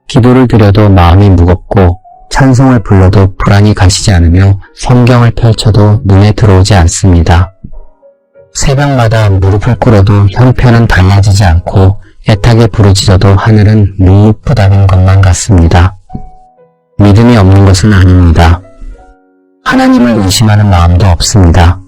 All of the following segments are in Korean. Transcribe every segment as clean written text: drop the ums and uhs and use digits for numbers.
기도를 드려도 마음이 무겁고 찬송을 불러도 불안이 가시지 않으며 성경을 펼쳐도 눈에 들어오지 않습니다. 새벽마다 무릎을 꿇어도 형편은 달라지지 않고 애타게 부르짖어도 하늘은 묵묵부답인 것만 같습니다. 믿음이 없는 것은 아닙니다. 하나님을 의심하는 마음도 없습니다.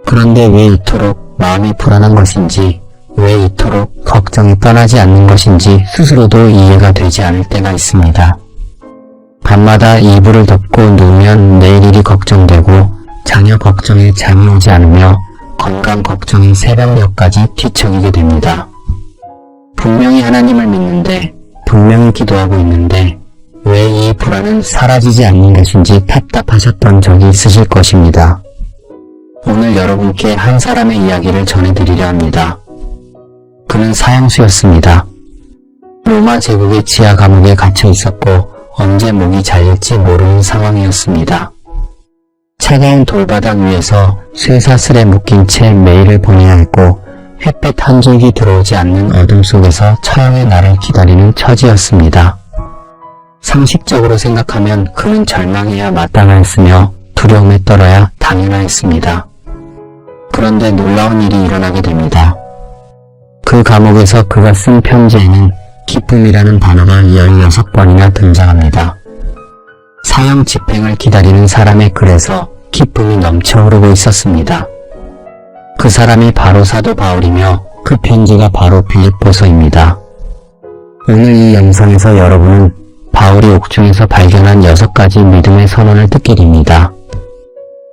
그런데 왜 이토록 마음이 불안한 것인지, 왜 이토록 걱정이 떠나지 않는 것인지 스스로도 이해가 되지 않을 때가 있습니다. 밤마다 이불을 덮고 누우면 내일 일이 걱정되고 자녀 걱정에 잠이 오지 않으며 건강 걱정이 새벽녘까지 뒤척이게 됩니다. 분명히 하나님을 믿는데, 분명히 기도하고 있는데 왜 이 불안은 사라지지 않는 것인지 답답하셨던 적이 있으실 것입니다. 오늘 여러분께 한 사람의 이야기를 전해드리려 합니다. 그는 사형수였습니다. 로마 제국의 지하 감옥에 갇혀 있었고 언제 목이 잘릴지 모르는 상황이었습니다. 차가운 돌바닥 위에서 쇠사슬에 묶인 채 매일을 보내야 했고 햇볕 한 줄기 들어오지 않는 어둠 속에서 처형의 날을 기다리는 처지였습니다. 상식적으로 생각하면 그는 절망해야 마땅하였으며 두려움에 떨어야 당연하였습니다. 그런데 놀라운 일이 일어나게 됩니다. 그 감옥에서 그가 쓴 편지에는 기쁨이라는 단어가 16번이나 등장합니다. 사형 집행을 기다리는 사람의 글에서 기쁨이 넘쳐 흐르고 있었습니다. 그 사람이 바로 사도 바울이며 그 편지가 바로 빌립보서입니다. 오늘 이 영상에서 여러분은 바울이 옥중에서 발견한 6가지 믿음의 선언을 듣게 됩니다.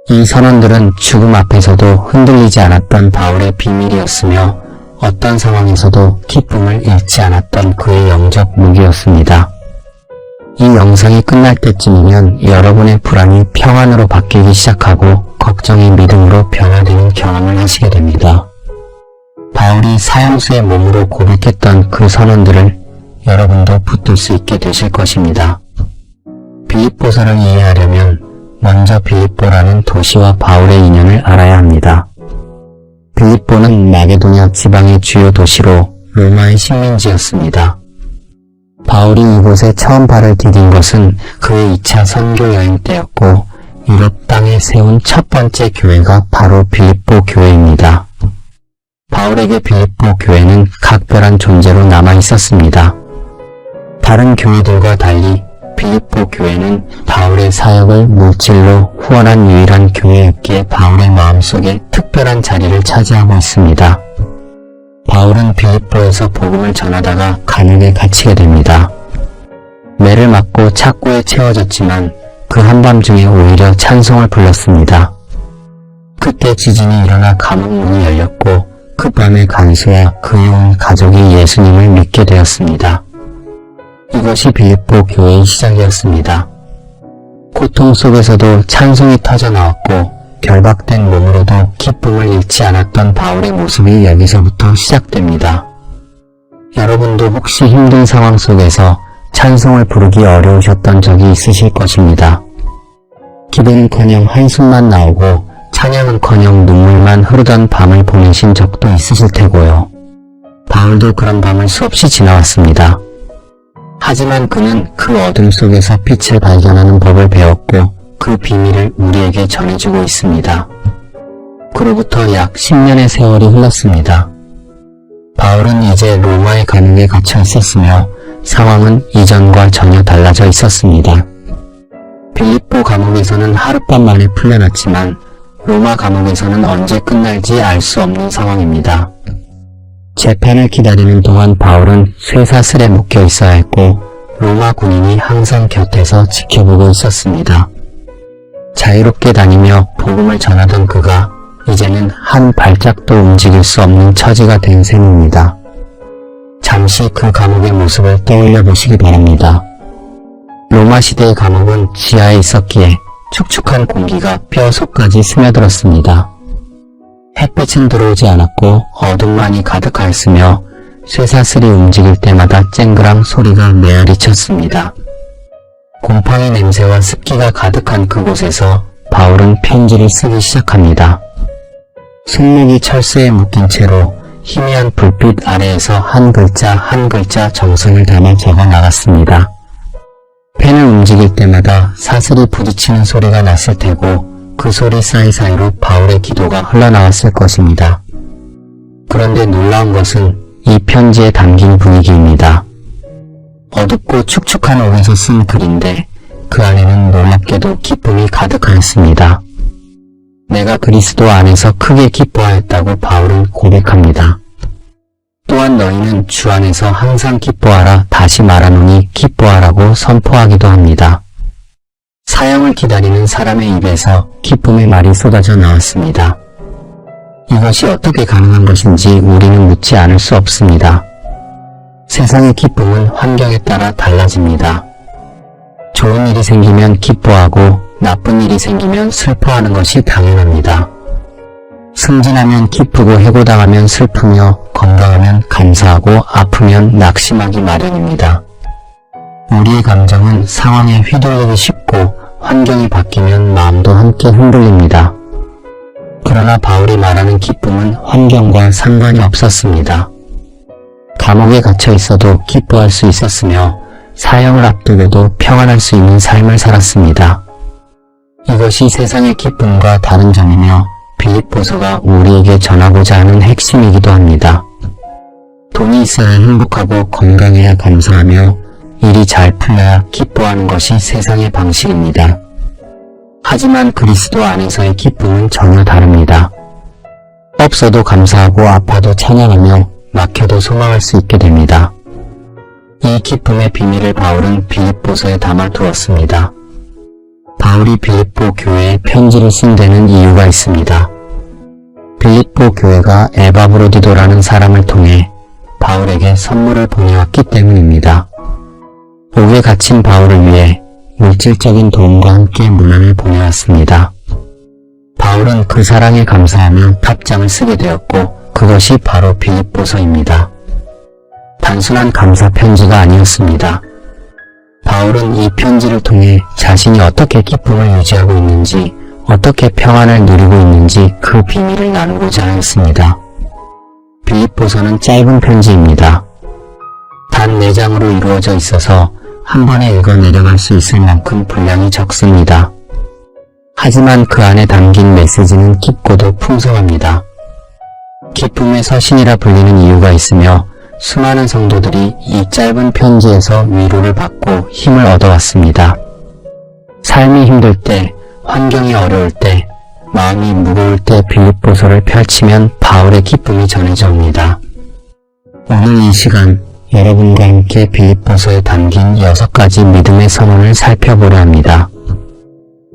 이 선언들은 죽음 앞에서도 흔들리지 않았던 바울의 비밀이었으며 어떤 상황에서도 기쁨을 잃지 않았던 그의 영적 무기였습니다. 이 영상이 끝날 때쯤이면 여러분의 불안이 평안으로 바뀌기 시작하고 걱정이 믿음으로 변화되는 경험을 하시게 됩니다. 바울이 사형수의 몸으로 고백했던 그 선언들을 여러분도 붙들 수 있게 되실 것입니다. 빌립보서를 이해하려면 먼저 빌립보라는 도시와 바울의 인연을 알아야 합니다. 빌립보는 마게도냐 지방의 주요 도시로 로마의 식민지였습니다. 바울이 이곳에 처음 발을 디딘 것은 그의 2차 선교 여행 때였고 유럽 땅에 세운 첫 번째 교회가 바로 빌립보 교회입니다. 바울에게 빌립보 교회는 각별한 존재로 남아 있었습니다. 다른 교회들과 달리 빌립보 교회는 바울의 사역을 물질로 후원한 유일한 교회였기에 바울의 마음속에 특별한 자리를 차지하고 있습니다. 바울은 빌립보에서 복음을 전하다가 감옥에 갇히게 됩니다. 매를 맞고 착고에 채워졌지만 그 한밤중에 오히려 찬송을 불렀습니다. 그때 지진이 일어나 감옥 문이 열렸고 그 밤에 간수와 그의 온 가족이 예수님을 믿게 되었습니다. 이것이 빌립보 교회의 시작이었습니다. 고통 속에서도 찬송이 터져나왔고 결박된 몸으로도 기쁨을 잃지 않았던 바울의 모습이 여기서부터 시작됩니다. 여러분도 혹시 힘든 상황 속에서 찬송을 부르기 어려우셨던 적이 있으실 것입니다. 기도는커녕 한숨만 나오고 찬양은커녕 눈물만 흐르던 밤을 보내신 적도 있으실 테고요. 바울도 그런 밤을 수없이 지나왔습니다. 하지만 그는 그 어둠 속에서 빛을 발견하는 법을 배웠고 그 비밀을 우리에게 전해주고 있습니다. 그로부터 약 10년의 세월이 흘렀습니다. 바울은 이제 로마의 감옥에 갇혀 있었으며 상황은 이전과 전혀 달라져 있었습니다. 빌립보 감옥에서는 하룻밤 만에 풀려났지만 로마 감옥에서는 언제 끝날지 알 수 없는 상황입니다. 재판을 기다리는 동안 바울은 쇠사슬에 묶여 있어야 했고 로마 군인이 항상 곁에서 지켜보고 있었습니다. 자유롭게 다니며 복음을 전하던 그가 이제는 한 발짝도 움직일 수 없는 처지가 된 셈입니다. 잠시 그 감옥의 모습을 떠올려 보시기 바랍니다. 로마 시대의 감옥은 지하에 있었기에 축축한 공기가 뼈 속까지 스며들었습니다. 햇빛은 들어오지 않았고 어둠만이 가득하였으며 쇠사슬이 움직일 때마다 쨍그랑 소리가 메아리쳤습니다. 곰팡이 냄새와 습기가 가득한 그곳에서 바울은 편지를 쓰기 시작합니다. 손목이 철새에 묶인 채로 희미한 불빛 아래에서 한 글자 한 글자 정성을 담아 적어 나갔습니다. 펜을 움직일 때마다 사슬이 부딪히는 소리가 났을 테고 그 소리 사이사이로 바울의 기도가 흘러나왔을 것입니다. 그런데 놀라운 것은 이 편지에 담긴 분위기입니다. 어둡고 축축한 옥에서 쓴 글인데 그 안에는 놀랍게도 기쁨이 가득하였습니다. 내가 그리스도 안에서 크게 기뻐하였다고 바울은 고백합니다. 또한 너희는 주 안에서 항상 기뻐하라 다시 말하노니 기뻐하라고 선포하기도 합니다. 사형을 기다리는 사람의 입에서 기쁨의 말이 쏟아져 나왔습니다. 이것이 어떻게 가능한 것인지 우리는 묻지 않을 수 없습니다. 세상의 기쁨은 환경에 따라 달라집니다. 좋은 일이 생기면 기뻐하고 나쁜 일이 생기면 슬퍼하는 것이 당연합니다. 승진하면 기쁘고 해고당하면 슬프며 건강하면 감사하고 아프면 낙심하기 마련입니다. 우리의 감정은 상황에 휘둘리기 쉽고 환경이 바뀌면 마음도 함께 흔들립니다. 그러나 바울이 말하는 기쁨은 환경과 상관이 없었습니다. 감옥에 갇혀 있어도 기뻐할 수 있었으며 사형을 앞두고도 평안할 수 있는 삶을 살았습니다. 이것이 세상의 기쁨과 다른 점이며 빌립보서가 우리에게 전하고자 하는 핵심이기도 합니다. 돈이 있어야 행복하고 건강해야 감사하며 일이 잘 풀려야 기뻐하는 것이 세상의 방식입니다. 하지만 그리스도 안에서의 기쁨은 전혀 다릅니다. 없어도 감사하고 아파도 찬양하며 막혀도 소망할 수 있게 됩니다. 이 기쁨의 비밀을 바울은 빌립보서에 담아두었습니다. 바울이 빌립보 교회에 편지를 쓴 데는 이유가 있습니다. 빌립보 교회가 에바브로디도라는 사람을 통해 바울에게 선물을 보내왔기 때문입니다. 옥에 갇힌 바울을 위해 물질적인 도움과 함께 문안을 보내왔습니다. 바울은 그 사랑에 감사하며 답장을 쓰게 되었고 그것이 바로 빌립보서입니다. 단순한 감사 편지가 아니었습니다. 바울은 이 편지를 통해 자신이 어떻게 기쁨을 유지하고 있는지, 어떻게 평안을 누리고 있는지 그 비밀을 나누고자 하였습니다. 빌립보서는 짧은 편지입니다. 단 4장으로 이루어져 있어서 한 번에 읽어 내려갈 수 있을 만큼 분량이 적습니다. 하지만 그 안에 담긴 메시지는 깊고도 풍성합니다. 기쁨의 서신이라 불리는 이유가 있으며 수많은 성도들이 이 짧은 편지에서 위로를 받고 힘을 얻어왔습니다. 삶이 힘들 때, 환경이 어려울 때, 마음이 무거울 때 빌립보서를 펼치면 바울의 기쁨이 전해져 옵니다. 오늘 이 시간 여러분과 함께 빌립보서에 담긴 6가지 믿음의 선언을 살펴보려 합니다.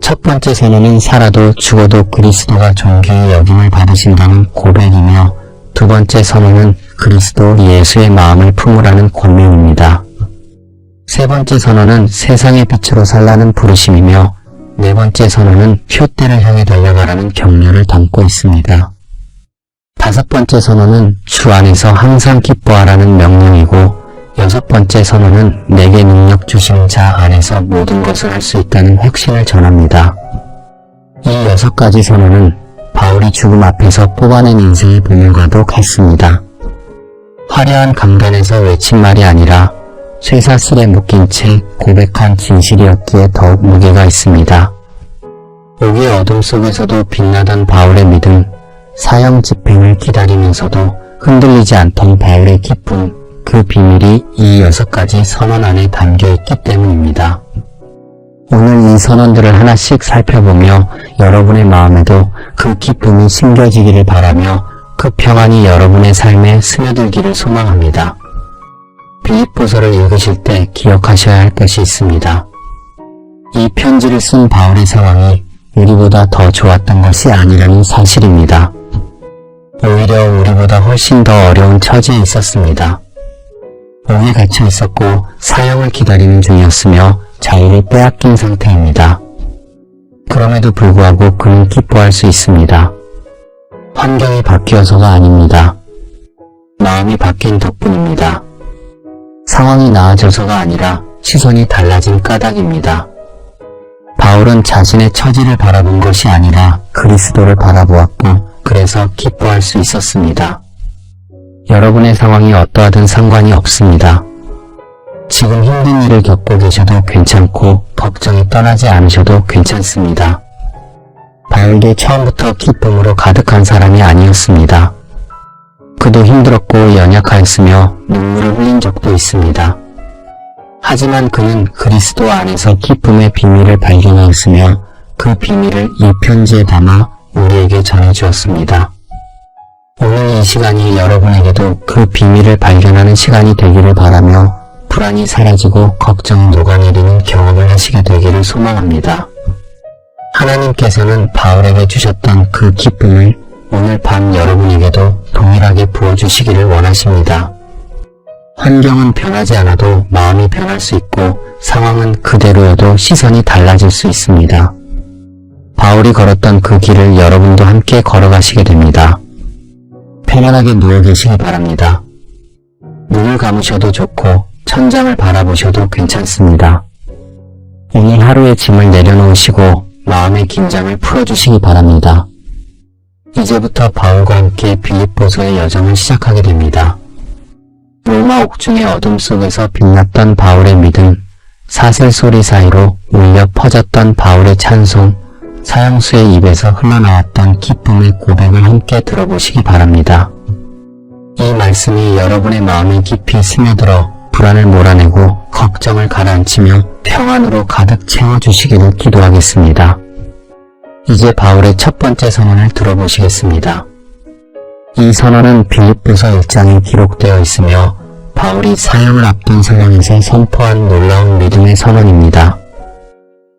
첫 번째 선언은 살아도 죽어도 그리스도가 존귀히 여김을 받으신다는 고백이며 두 번째 선언은 그리스도 예수의 마음을 품으라는 권면입니다. 세 번째 선언은 세상의 빛으로 살라는 부르심이며 네 번째 선언은 표대를 향해 달려가라는 격려를 담고 있습니다. 다섯 번째 선언은 주 안에서 항상 기뻐하라는 명령이고 여섯 번째 선언은 내게 능력 주신 자 안에서 모든 것을 할 수 있다는 확신을 전합니다. 이 6가지 선언은 바울이 죽음 앞에서 뽑아낸 인생의 보물과도 같습니다. 화려한 강단에서 외친 말이 아니라 쇠사슬에 묶인 채 고백한 진실이었기에 더욱 무게가 있습니다. 옥의 어둠 속에서도 빛나던 바울의 믿음, 사형 집행을 기다리면서도 흔들리지 않던 바울의 기쁨, 그 비밀이 이 6가지 선언 안에 담겨있기 때문입니다. 오늘 이 선언들을 하나씩 살펴보며 여러분의 마음에도 그 기쁨이 심겨지기를 바라며 그 평안이 여러분의 삶에 스며들기를 소망합니다. 빌립보서를 읽으실 때 기억하셔야 할 것이 있습니다. 이 편지를 쓴 바울의 상황이 우리보다 더 좋았던 것이 아니라는 사실입니다. 오히려 우리보다 훨씬 더 어려운 처지에 있었습니다. 옥에 갇혀 있었고 사형을 기다리는 중이었으며 자유를 빼앗긴 상태입니다. 그럼에도 불구하고 그는 기뻐할 수 있습니다. 환경이 바뀌어서가 아닙니다. 마음이 바뀐 덕분입니다. 상황이 나아져서가 아니라 시선이 달라진 까닭입니다. 바울은 자신의 처지를 바라본 것이 아니라 그리스도를 바라보았고 그래서 기뻐할 수 있었습니다. 여러분의 상황이 어떠하든 상관이 없습니다. 지금 힘든 일을 겪고 계셔도 괜찮고 걱정이 떠나지 않으셔도 괜찮습니다. 바울도 처음부터 기쁨으로 가득한 사람이 아니었습니다. 그도 힘들었고 연약하였으며 눈물을 흘린 적도 있습니다. 하지만 그는 그리스도 안에서 기쁨의 비밀을 발견하였으며 그 비밀을 이 편지에 담아 우리에게 전해주었습니다. 오늘 이 시간이 여러분에게도 그 비밀을 발견하는 시간이 되기를 바라며 불안이 사라지고 걱정이 녹아내리는 경험을 하시게 되기를 소망합니다. 하나님께서는 바울에게 주셨던 그 기쁨을 오늘 밤 여러분에게도 동일하게 부어주시기를 원하십니다. 환경은 변하지 않아도 마음이 변할 수 있고 상황은 그대로여도 시선이 달라질 수 있습니다. 바울이 걸었던 그 길을 여러분도 함께 걸어가시게 됩니다. 편안하게 누워 계시기 바랍니다. 눈을 감으셔도 좋고 천장을 바라보셔도 괜찮습니다. 오늘 하루의 짐을 내려놓으시고 마음의 긴장을 풀어주시기 바랍니다. 이제부터 바울과 함께 빌립보서의 여정을 시작하게 됩니다. 로마 옥중의 어둠 속에서 빛났던 바울의 믿음, 사슬 소리 사이로 울려 퍼졌던 바울의 찬송, 사형수의 입에서 흘러나왔던 기쁨의 고백을 함께 들어보시기 바랍니다. 이 말씀이 여러분의 마음에 깊이 스며들어 불안을 몰아내고 걱정을 가라앉히며 평안으로 가득 채워주시기를 기도하겠습니다. 이제 바울의 첫 번째 선언을 들어보시겠습니다. 이 선언은 빌립보서 1장에 기록되어 있으며 바울이 사형을 앞둔 상황에서 선포한 놀라운 믿음의 선언입니다.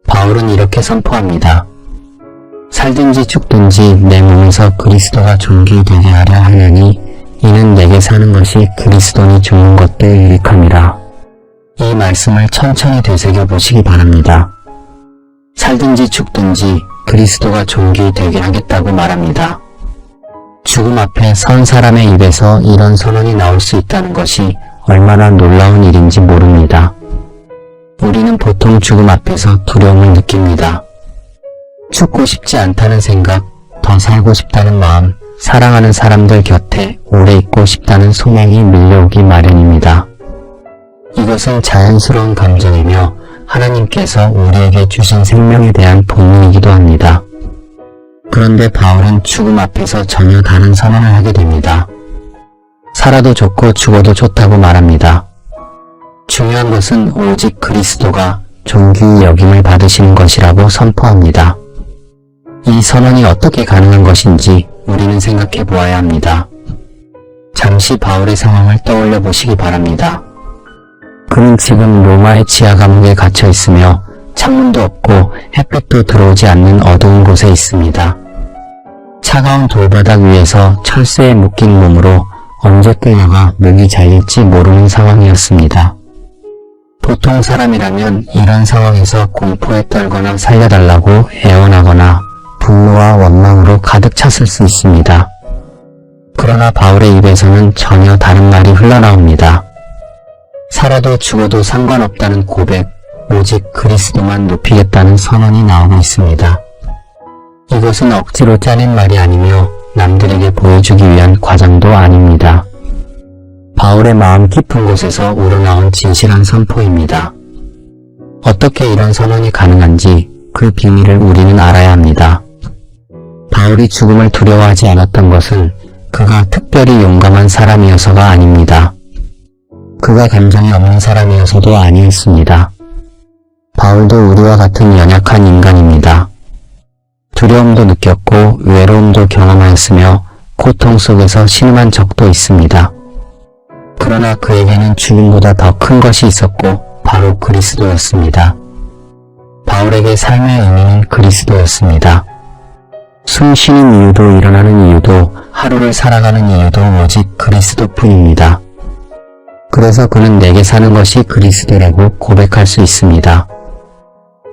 바울은 이렇게 선포합니다. 살든지 죽든지 내 몸에서 그리스도가 존귀되게 하려 하나니 이는 내게 사는 것이 그리스도니 죽는 것도 유익함이라. 이 말씀을 천천히 되새겨 보시기 바랍니다. 살든지 죽든지 그리스도가 존귀되게 하겠다고 말합니다. 죽음 앞에 선 사람의 입에서 이런 선언이 나올 수 있다는 것이 얼마나 놀라운 일인지 모릅니다. 우리는 보통 죽음 앞에서 두려움을 느낍니다. 죽고 싶지 않다는 생각, 더 살고 싶다는 마음, 사랑하는 사람들 곁에 오래 있고 싶다는 소망이 밀려오기 마련입니다. 이것은 자연스러운 감정이며 하나님께서 우리에게 주신 생명에 대한 본능이기도 합니다. 그런데 바울은 죽음 앞에서 전혀 다른 선언을 하게 됩니다. 살아도 좋고 죽어도 좋다고 말합니다. 중요한 것은 오직 그리스도가 존귀 여김을 받으시는 것이라고 선포합니다. 이 선언이 어떻게 가능한 것인지 우리는 생각해 보아야 합니다. 잠시 바울의 상황을 떠올려 보시기 바랍니다. 그는 지금 로마의 지하 감옥에 갇혀 있으며 창문도 없고 햇빛도 들어오지 않는 어두운 곳에 있습니다. 차가운 돌바닥 위에서 철새에 묶인 몸으로 언제 끌려가 목이 잘릴지 모르는 상황이었습니다. 보통 사람이라면 이런 상황에서 공포에 떨거나 살려달라고 애원하거나 분노와 원망으로 가득 찼을 수 있습니다. 그러나 바울의 입에서는 전혀 다른 말이 흘러나옵니다. 살아도 죽어도 상관없다는 고백, 오직 그리스도만 높이겠다는 선언이 나오고 있습니다. 이것은 억지로 짜낸 말이 아니며 남들에게 보여주기 위한 과장도 아닙니다. 바울의 마음 깊은 곳에서 우러나온 진실한 선포입니다. 어떻게 이런 선언이 가능한지 그 비밀을 우리는 알아야 합니다. 바울이 죽음을 두려워하지 않았던 것은 그가 특별히 용감한 사람이어서가 아닙니다. 그가 감정이 없는 사람이어서도 아니었습니다. 바울도 우리와 같은 연약한 인간입니다. 두려움도 느꼈고 외로움도 경험하였으며 고통 속에서 신음한 적도 있습니다. 그러나 그에게는 죽음보다 더 큰 것이 있었고 바로 그리스도였습니다. 바울에게 삶의 의미는 그리스도였습니다. 숨 쉬는 이유도 일어나는 이유도 하루를 살아가는 이유도 오직 그리스도뿐입니다. 그래서 그는 내게 사는 것이 그리스도라고 고백할 수 있습니다.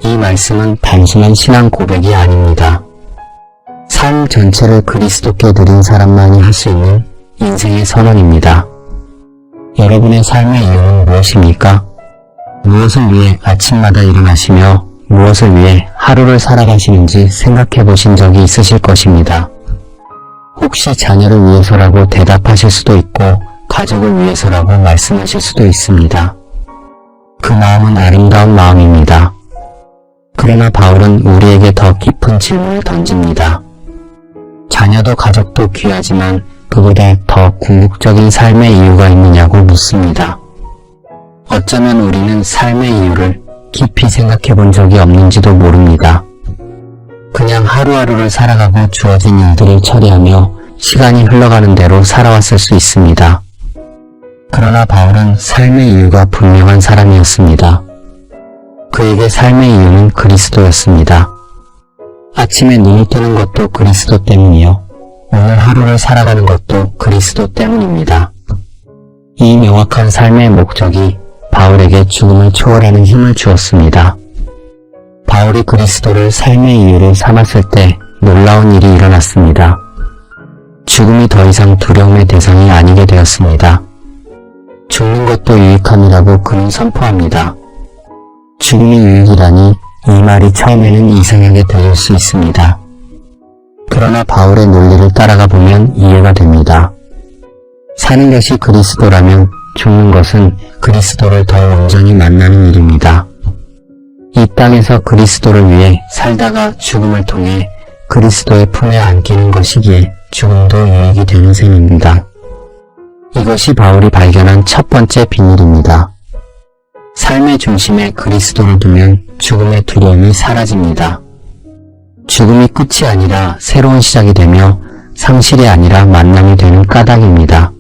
이 말씀은 단순한 신앙 고백이 아닙니다. 삶 전체를 그리스도께 드린 사람만이 할 수 있는 인생의 선언입니다. 여러분의 삶의 이유는 무엇입니까? 무엇을 위해 아침마다 일어나시며 무엇을 위해 하루를 살아가시는지 생각해 보신 적이 있으실 것입니다. 혹시 자녀를 위해서라고 대답하실 수도 있고 가족을 위해서라고 말씀하실 수도 있습니다. 그 마음은 아름다운 마음입니다. 그러나 바울은 우리에게 더 깊은 질문을 던집니다. 자녀도 가족도 귀하지만 그보다 더 궁극적인 삶의 이유가 있느냐고 묻습니다. 어쩌면 우리는 삶의 이유를 깊이 생각해 본 적이 없는지도 모릅니다. 그냥 하루하루를 살아가고 주어진 일들을 처리하며 시간이 흘러가는 대로 살아왔을 수 있습니다. 그러나 바울은 삶의 이유가 분명한 사람이었습니다. 그에게 삶의 이유는 그리스도였습니다. 아침에 눈이 뜨는 것도 그리스도 때문이요. 오늘 하루를 살아가는 것도 그리스도 때문입니다. 이 명확한 삶의 목적이 바울에게 죽음을 초월하는 힘을 주었습니다. 바울이 그리스도를 삶의 이유로 삼았을 때 놀라운 일이 일어났습니다. 죽음이 더 이상 두려움의 대상이 아니게 되었습니다. 죽는 것도 유익함이라고 그는 선포합니다. 죽음이 유익이라니 이 말이 처음에는 이상하게 들릴 수 있습니다. 그러나 바울의 논리를 따라가 보면 이해가 됩니다. 사는 것이 그리스도라면 죽는 것은 그리스도를 더 온전히 만나는 일입니다. 이 땅에서 그리스도를 위해 살다가 죽음을 통해 그리스도의 품에 안기는 것이기에 죽음도 유익이 되는 셈입니다. 이것이 바울이 발견한 첫 번째 비밀입니다. 삶의 중심에 그리스도를 두면 죽음의 두려움이 사라집니다. 죽음이 끝이 아니라 새로운 시작이 되며 상실이 아니라 만남이 되는 까닭입니다.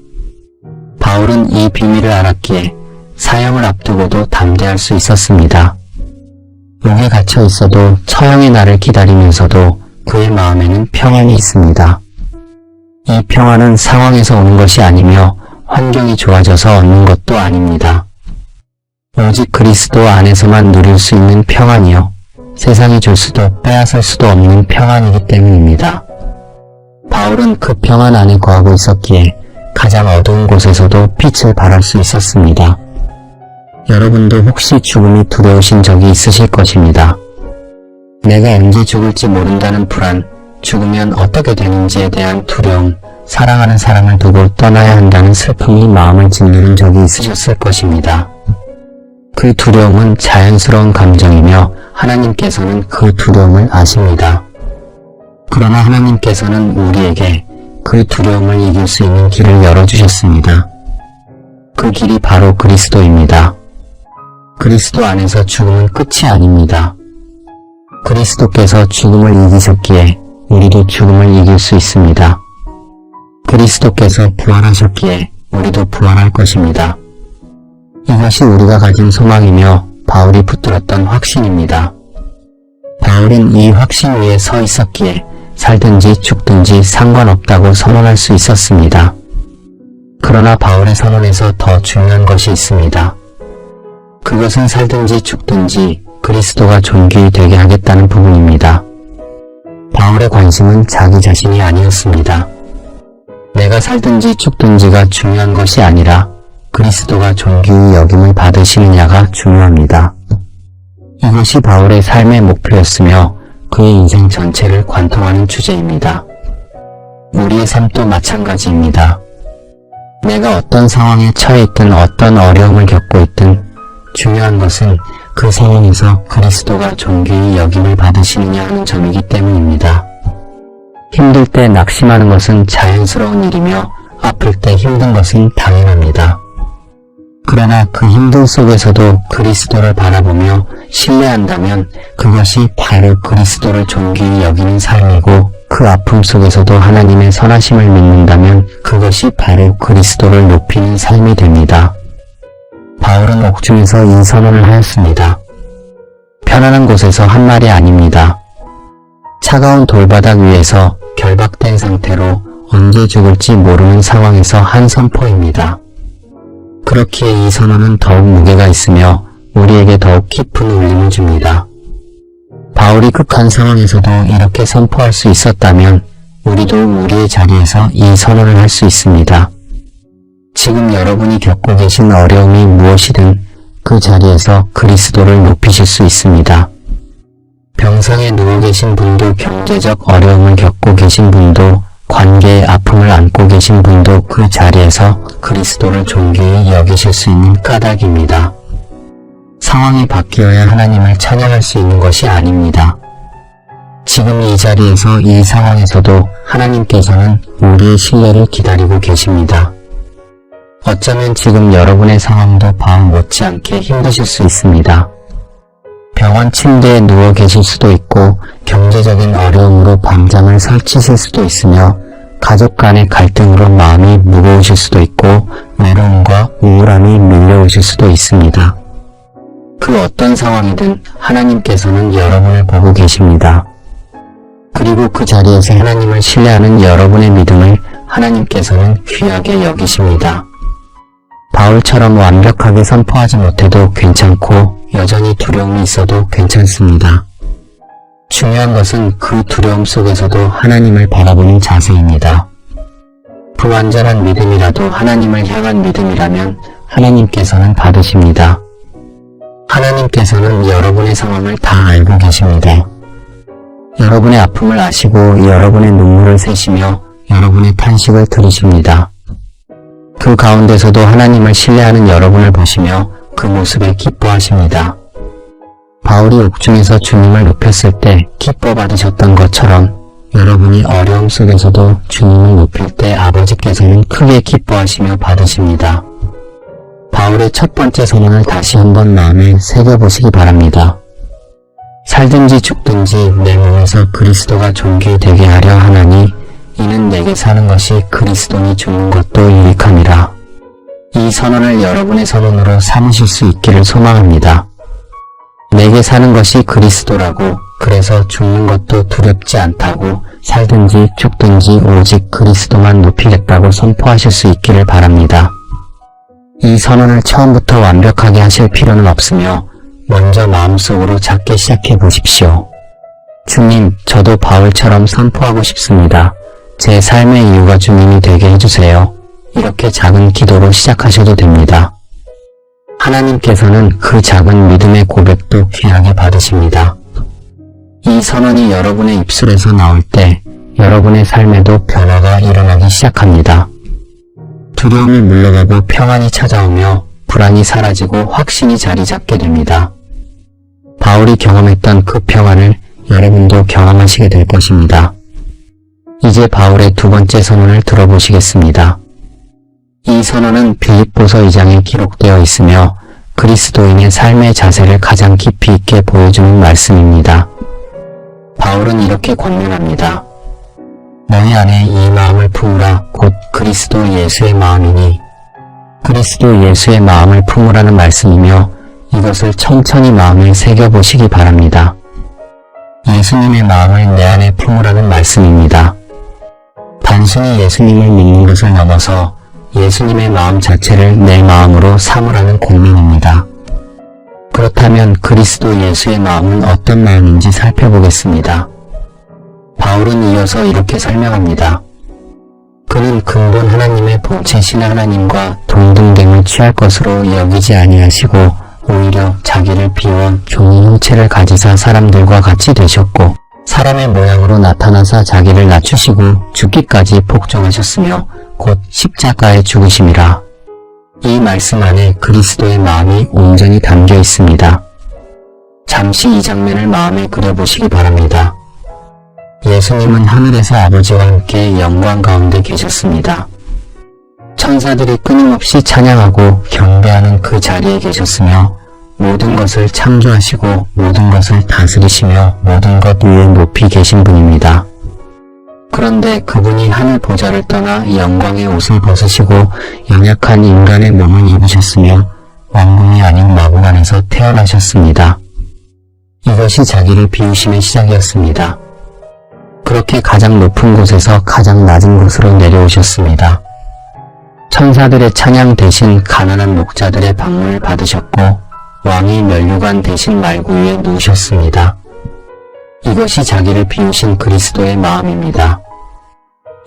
바울은 이 비밀을 알았기에 사형을 앞두고도 담대할 수 있었습니다. 목에 갇혀 있어도 처형의 날을 기다리면서도 그의 마음에는 평안이 있습니다. 이 평안은 상황에서 오는 것이 아니며 환경이 좋아져서 얻는 것도 아닙니다. 오직 그리스도 안에서만 누릴 수 있는 평안이요. 세상이 줄 수도 빼앗을 수도 없는 평안이기 때문입니다. 바울은 그 평안 안에 거하고 있었기에 가장 어두운 곳에서도 빛을 발할 수 있었습니다. 여러분도 혹시 죽음이 두려우신 적이 있으실 것입니다. 내가 언제 죽을지 모른다는 불안, 죽으면 어떻게 되는지에 대한 두려움, 사랑하는 사람을 두고 떠나야 한다는 슬픔이 마음을 짓누른 적이 있으셨을 것입니다. 그 두려움은 자연스러운 감정이며 하나님께서는 그 두려움을 아십니다. 그러나 하나님께서는 우리에게 그 두려움을 이길 수 있는 길을 열어주셨습니다. 그 길이 바로 그리스도입니다. 그리스도 안에서 죽음은 끝이 아닙니다. 그리스도께서 죽음을 이기셨기에 우리도 죽음을 이길 수 있습니다. 그리스도께서 부활하셨기에 우리도 부활할 것입니다. 이것이 우리가 가진 소망이며 바울이 붙들었던 확신입니다. 바울은 이 확신 위에 서 있었기에 살든지 죽든지 상관없다고 선언할 수 있었습니다. 그러나 바울의 선언에서 더 중요한 것이 있습니다. 그것은 살든지 죽든지 그리스도가 존귀히 되게 하겠다는 부분입니다. 바울의 관심은 자기 자신이 아니었습니다. 내가 살든지 죽든지가 중요한 것이 아니라 그리스도가 존귀히 여김을 받으시느냐가 중요합니다. 이것이 바울의 삶의 목표였으며 그의 인생 전체를 관통하는 주제입니다. 우리의 삶도 마찬가지입니다. 내가 어떤 상황에 처해 있든 어떤 어려움을 겪고 있든 중요한 것은 그 상황에서 그리스도가 존귀히 여김을 받으시느냐 하는 점이기 때문입니다. 힘들 때 낙심하는 것은 자연스러운 일이며 아플 때 힘든 것은 당연합니다. 그러나 그 힘든 속에서도 그리스도를 바라보며 신뢰한다면 그것이 바로 그리스도를 존귀히 여기는 삶이고, 그 아픔 속에서도 하나님의 선하심을 믿는다면 그것이 바로 그리스도를 높이는 삶이 됩니다. 바울은 옥중에서 이 선언을 하였습니다. 편안한 곳에서 한 말이 아닙니다. 차가운 돌바닥 위에서 결박된 상태로 언제 죽을지 모르는 상황에서 한 선포입니다. 그렇기에 이 선언은 더욱 무게가 있으며 우리에게 더욱 깊은 울림을 줍니다. 바울이 극한 상황에서도 이렇게 선포할 수 있었다면 우리도 우리의 자리에서 이 선언을 할 수 있습니다. 지금 여러분이 겪고 계신 어려움이 무엇이든 그 자리에서 그리스도를 높이실 수 있습니다. 병상에 누워 계신 분도, 경제적 어려움을 겪고 계신 분도, 관계의 아픔을 안고 계신 분도 그 자리에서 그리스도를 존귀히 여기실 수 있는 까닭입니다. 상황이 바뀌어야 하나님을 찬양할 수 있는 것이 아닙니다. 지금 이 자리에서, 이 상황에서도 하나님께서는 우리의 신뢰를 기다리고 계십니다. 어쩌면 지금 여러분의 상황도 바울 못지않게 힘드실 수 있습니다. 병원 침대에 누워 계실 수도 있고, 경제적인 어려움으로 밤잠을 설치실 수도 있으며, 가족 간의 갈등으로 마음이 무거우실 수도 있고, 외로움과 우울함이 밀려오실 수도 있습니다. 그 어떤 상황이든 하나님께서는 여러분을 보고 계십니다. 그리고 그 자리에서 하나님을 신뢰하는 여러분의 믿음을 하나님께서는 귀하게 여기십니다. 바울처럼 완벽하게 선포하지 못해도 괜찮고 여전히 두려움이 있어도 괜찮습니다. 중요한 것은 그 두려움 속에서도 하나님을 바라보는 자세입니다. 불완전한 믿음이라도 하나님을 향한 믿음이라면 하나님께서는 받으십니다. 하나님께서는 여러분의 상황을 다 알고 계십니다. 여러분의 아픔을 아시고 여러분의 눈물을 세시며 여러분의 탄식을 들으십니다. 그 가운데서도 하나님을 신뢰하는 여러분을 보시며 그 모습에 기뻐하십니다. 바울이 옥중에서 주님을 높였을 때 기뻐 받으셨던 것처럼 여러분이 어려움 속에서도 주님을 높일 때 아버지께서는 크게 기뻐하시며 받으십니다. 바울의 첫 번째 선언을 다시 한번 마음에 새겨보시기 바랍니다. 살든지 죽든지 내 몸에서 그리스도가 존귀 되게 하려 하나니 이는 내게 사는 것이 그리스도니 죽는 것도 유익함이라. 이 선언을 여러분의 선언으로 삼으실 수 있기를 소망합니다. 내게 사는 것이 그리스도라고, 그래서 죽는 것도 두렵지 않다고, 살든지 죽든지 오직 그리스도만 높이겠다고 선포하실 수 있기를 바랍니다. 이 선언을 처음부터 완벽하게 하실 필요는 없으며 먼저 마음속으로 작게 시작해 보십시오. 주님, 저도 바울처럼 선포하고 싶습니다. 제 삶의 이유가 주님이 되게 해주세요. 이렇게 작은 기도로 시작하셔도 됩니다. 하나님께서는 그 작은 믿음의 고백도 귀하게 받으십니다. 이 선언이 여러분의 입술에서 나올 때 여러분의 삶에도 변화가 일어나기 시작합니다. 두려움이 물러가고 평안이 찾아오며 불안이 사라지고 확신이 자리 잡게 됩니다. 바울이 경험했던 그 평안을 여러분도 경험하시게 될 것입니다. 이제 바울의 두 번째 선언을 들어보시겠습니다. 이 선언은 빌립보서 2장에 기록되어 있으며 그리스도인의 삶의 자세를 가장 깊이 있게 보여주는 말씀입니다. 바울은 이렇게 권면합니다. 너희 안에 이 마음을 품으라. 곧 그리스도 예수의 마음이니. 그리스도 예수의 마음을 품으라는 말씀이며 이것을 천천히 마음에 새겨보시기 바랍니다. 예수님의 마음을 내 안에 품으라는 말씀입니다. 단순히 예수님을 믿는 것을 넘어서 예수님의 마음 자체를 내 마음으로 삼으라는 권면입니다. 그렇다면 그리스도 예수의 마음은 어떤 마음인지 살펴보겠습니다. 바울은 이어서 이렇게 설명합니다. 그는 근본 하나님의 본체신 하나님과 동등됨을 취할 것으로 여기지 아니하시고 오히려 자기를 비워 종의 형체를 가지사 사람들과 같이 되셨고 사람의 모양으로 나타나사 자기를 낮추시고 죽기까지 복종하셨으며 곧 십자가에 죽으심이라. 이 말씀 안에 그리스도의 마음이 온전히 담겨 있습니다. 잠시 이 장면을 마음에 그려보시기 바랍니다. 예수님은 하늘에서 아버지와 함께 영광 가운데 계셨습니다. 천사들이 끊임없이 찬양하고 경배하는 그 자리에 계셨으며 모든 것을 창조하시고 모든 것을 다스리시며 모든 것 위에 높이 계신 분입니다. 그런데 그분이 하늘 보좌를 떠나 영광의 옷을 벗으시고 연약한 인간의 몸을 입으셨으며 왕궁이 아닌 마구간에서 태어나셨습니다. 이것이 자기를 비우심의 시작이었습니다. 그렇게 가장 높은 곳에서 가장 낮은 곳으로 내려오셨습니다. 천사들의 찬양 대신 가난한 목자들의 방문을 받으셨고 왕이 면류관 대신 말구 위에 누우셨습니다. 이것이 자기를 비우신 그리스도의 마음입니다.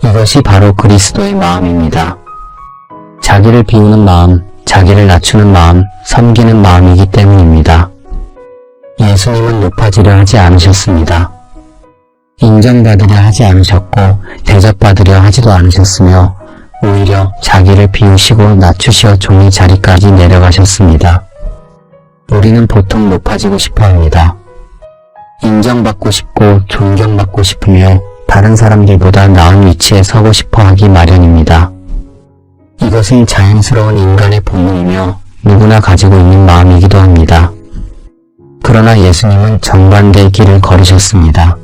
이것이 바로 그리스도의 마음입니다. 자기를 비우는 마음, 자기를 낮추는 마음, 섬기는 마음이기 때문입니다. 예수님은 높아지려 하지 않으셨습니다. 인정받으려 하지 않으셨고 대접받으려 하지도 않으셨으며 오히려 자기를 비우시고 낮추시어 종의 자리까지 내려가셨습니다. 우리는 보통 높아지고 싶어 합니다. 인정받고 싶고 존경받고 싶으며 다른 사람들보다 나은 위치에 서고 싶어 하기 마련입니다. 이것은 자연스러운 인간의 본능이며 누구나 가지고 있는 마음이기도 합니다. 그러나 예수님은 정반대의 길을 걸으셨습니다.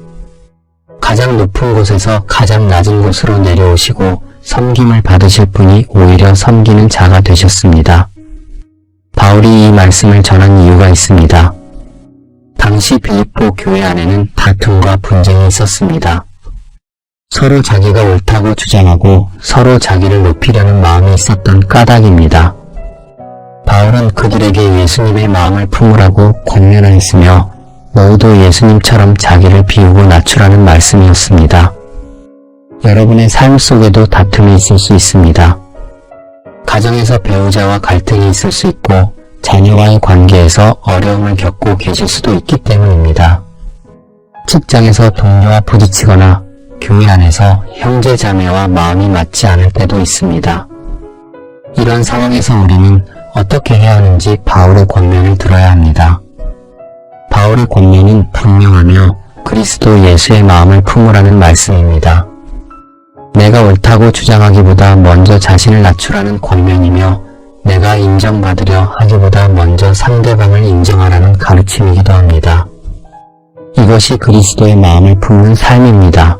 가장 높은 곳에서 가장 낮은 곳으로 내려오시고 섬김을 받으실 분이 오히려 섬기는 자가 되셨습니다. 바울이 이 말씀을 전한 이유가 있습니다. 당시 빌립보 교회 안에는 다툼과 분쟁이 있었습니다. 서로 자기가 옳다고 주장하고 서로 자기를 높이려는 마음이 있었던 까닭입니다. 바울은 그들에게 예수님의 마음을 품으라고 권면하였으며 너희도 예수님처럼 자기를 비우고 낮추라는 말씀이었습니다. 여러분의 삶 속에도 다툼이 있을 수 있습니다. 가정에서 배우자와 갈등이 있을 수 있고 자녀와의 관계에서 어려움을 겪고 계실 수도 있기 때문입니다. 직장에서 동료와 부딪히거나 교회 안에서 형제 자매와 마음이 맞지 않을 때도 있습니다. 이런 상황에서 우리는 어떻게 해야 하는지 바울의 권면을 들어야 합니다. 바울의 권면은 분명하며 그리스도 예수의 마음을 품으라는 말씀입니다. 내가 옳다고 주장하기보다 먼저 자신을 낮추라는 권면이며 내가 인정받으려 하기보다 먼저 상대방을 인정하라는 가르침이기도 합니다. 이것이 그리스도의 마음을 품는 삶입니다.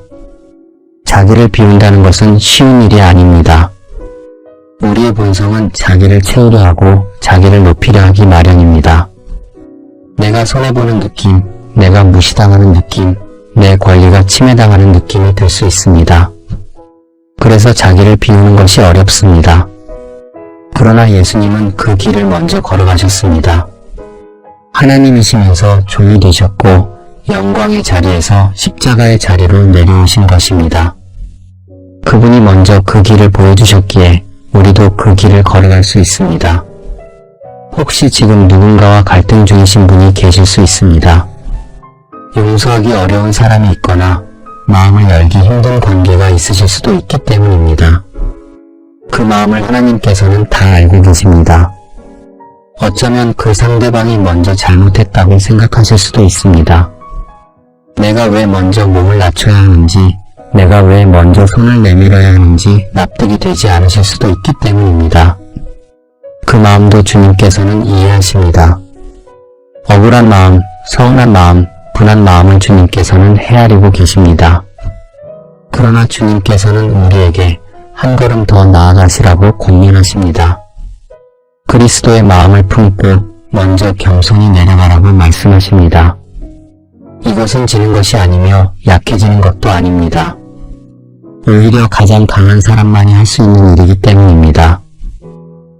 자기를 비운다는 것은 쉬운 일이 아닙니다. 우리의 본성은 자기를 채우려 하고 자기를 높이려 하기 마련입니다. 내가 손해보는 느낌, 내가 무시당하는 느낌, 내 권리가 침해당하는 느낌이 들 수 있습니다. 그래서 자기를 비우는 것이 어렵습니다. 그러나 예수님은 그 길을 먼저 걸어가셨습니다. 하나님이시면서 종이 되셨고 영광의 자리에서 십자가의 자리로 내려오신 것입니다. 그분이 먼저 그 길을 보여주셨기에 우리도 그 길을 걸어갈 수 있습니다. 혹시 지금 누군가와 갈등 중이신 분이 계실 수 있습니다. 용서하기 어려운 사람이 있거나 마음을 열기 힘든 관계가 있으실 수도 있기 때문입니다. 그 마음을 하나님께서는 다 알고 계십니다. 어쩌면 그 상대방이 먼저 잘못했다고 생각하실 수도 있습니다. 내가 왜 먼저 몸을 낮춰야 하는지, 내가 왜 먼저 손을 내밀어야 하는지 납득이 되지 않으실 수도 있기 때문입니다. 그 마음도 주님께서는 이해하십니다. 억울한 마음, 서운한 마음, 분한 마음을 주님께서는 헤아리고 계십니다. 그러나 주님께서는 우리에게 한 걸음 더 나아가시라고 권면하십니다. 그리스도의 마음을 품고 먼저 겸손히 내려가라고 말씀하십니다. 이것은 지는 것이 아니며 약해지는 것도 아닙니다. 오히려 가장 강한 사람만이 할 수 있는 일이기 때문입니다.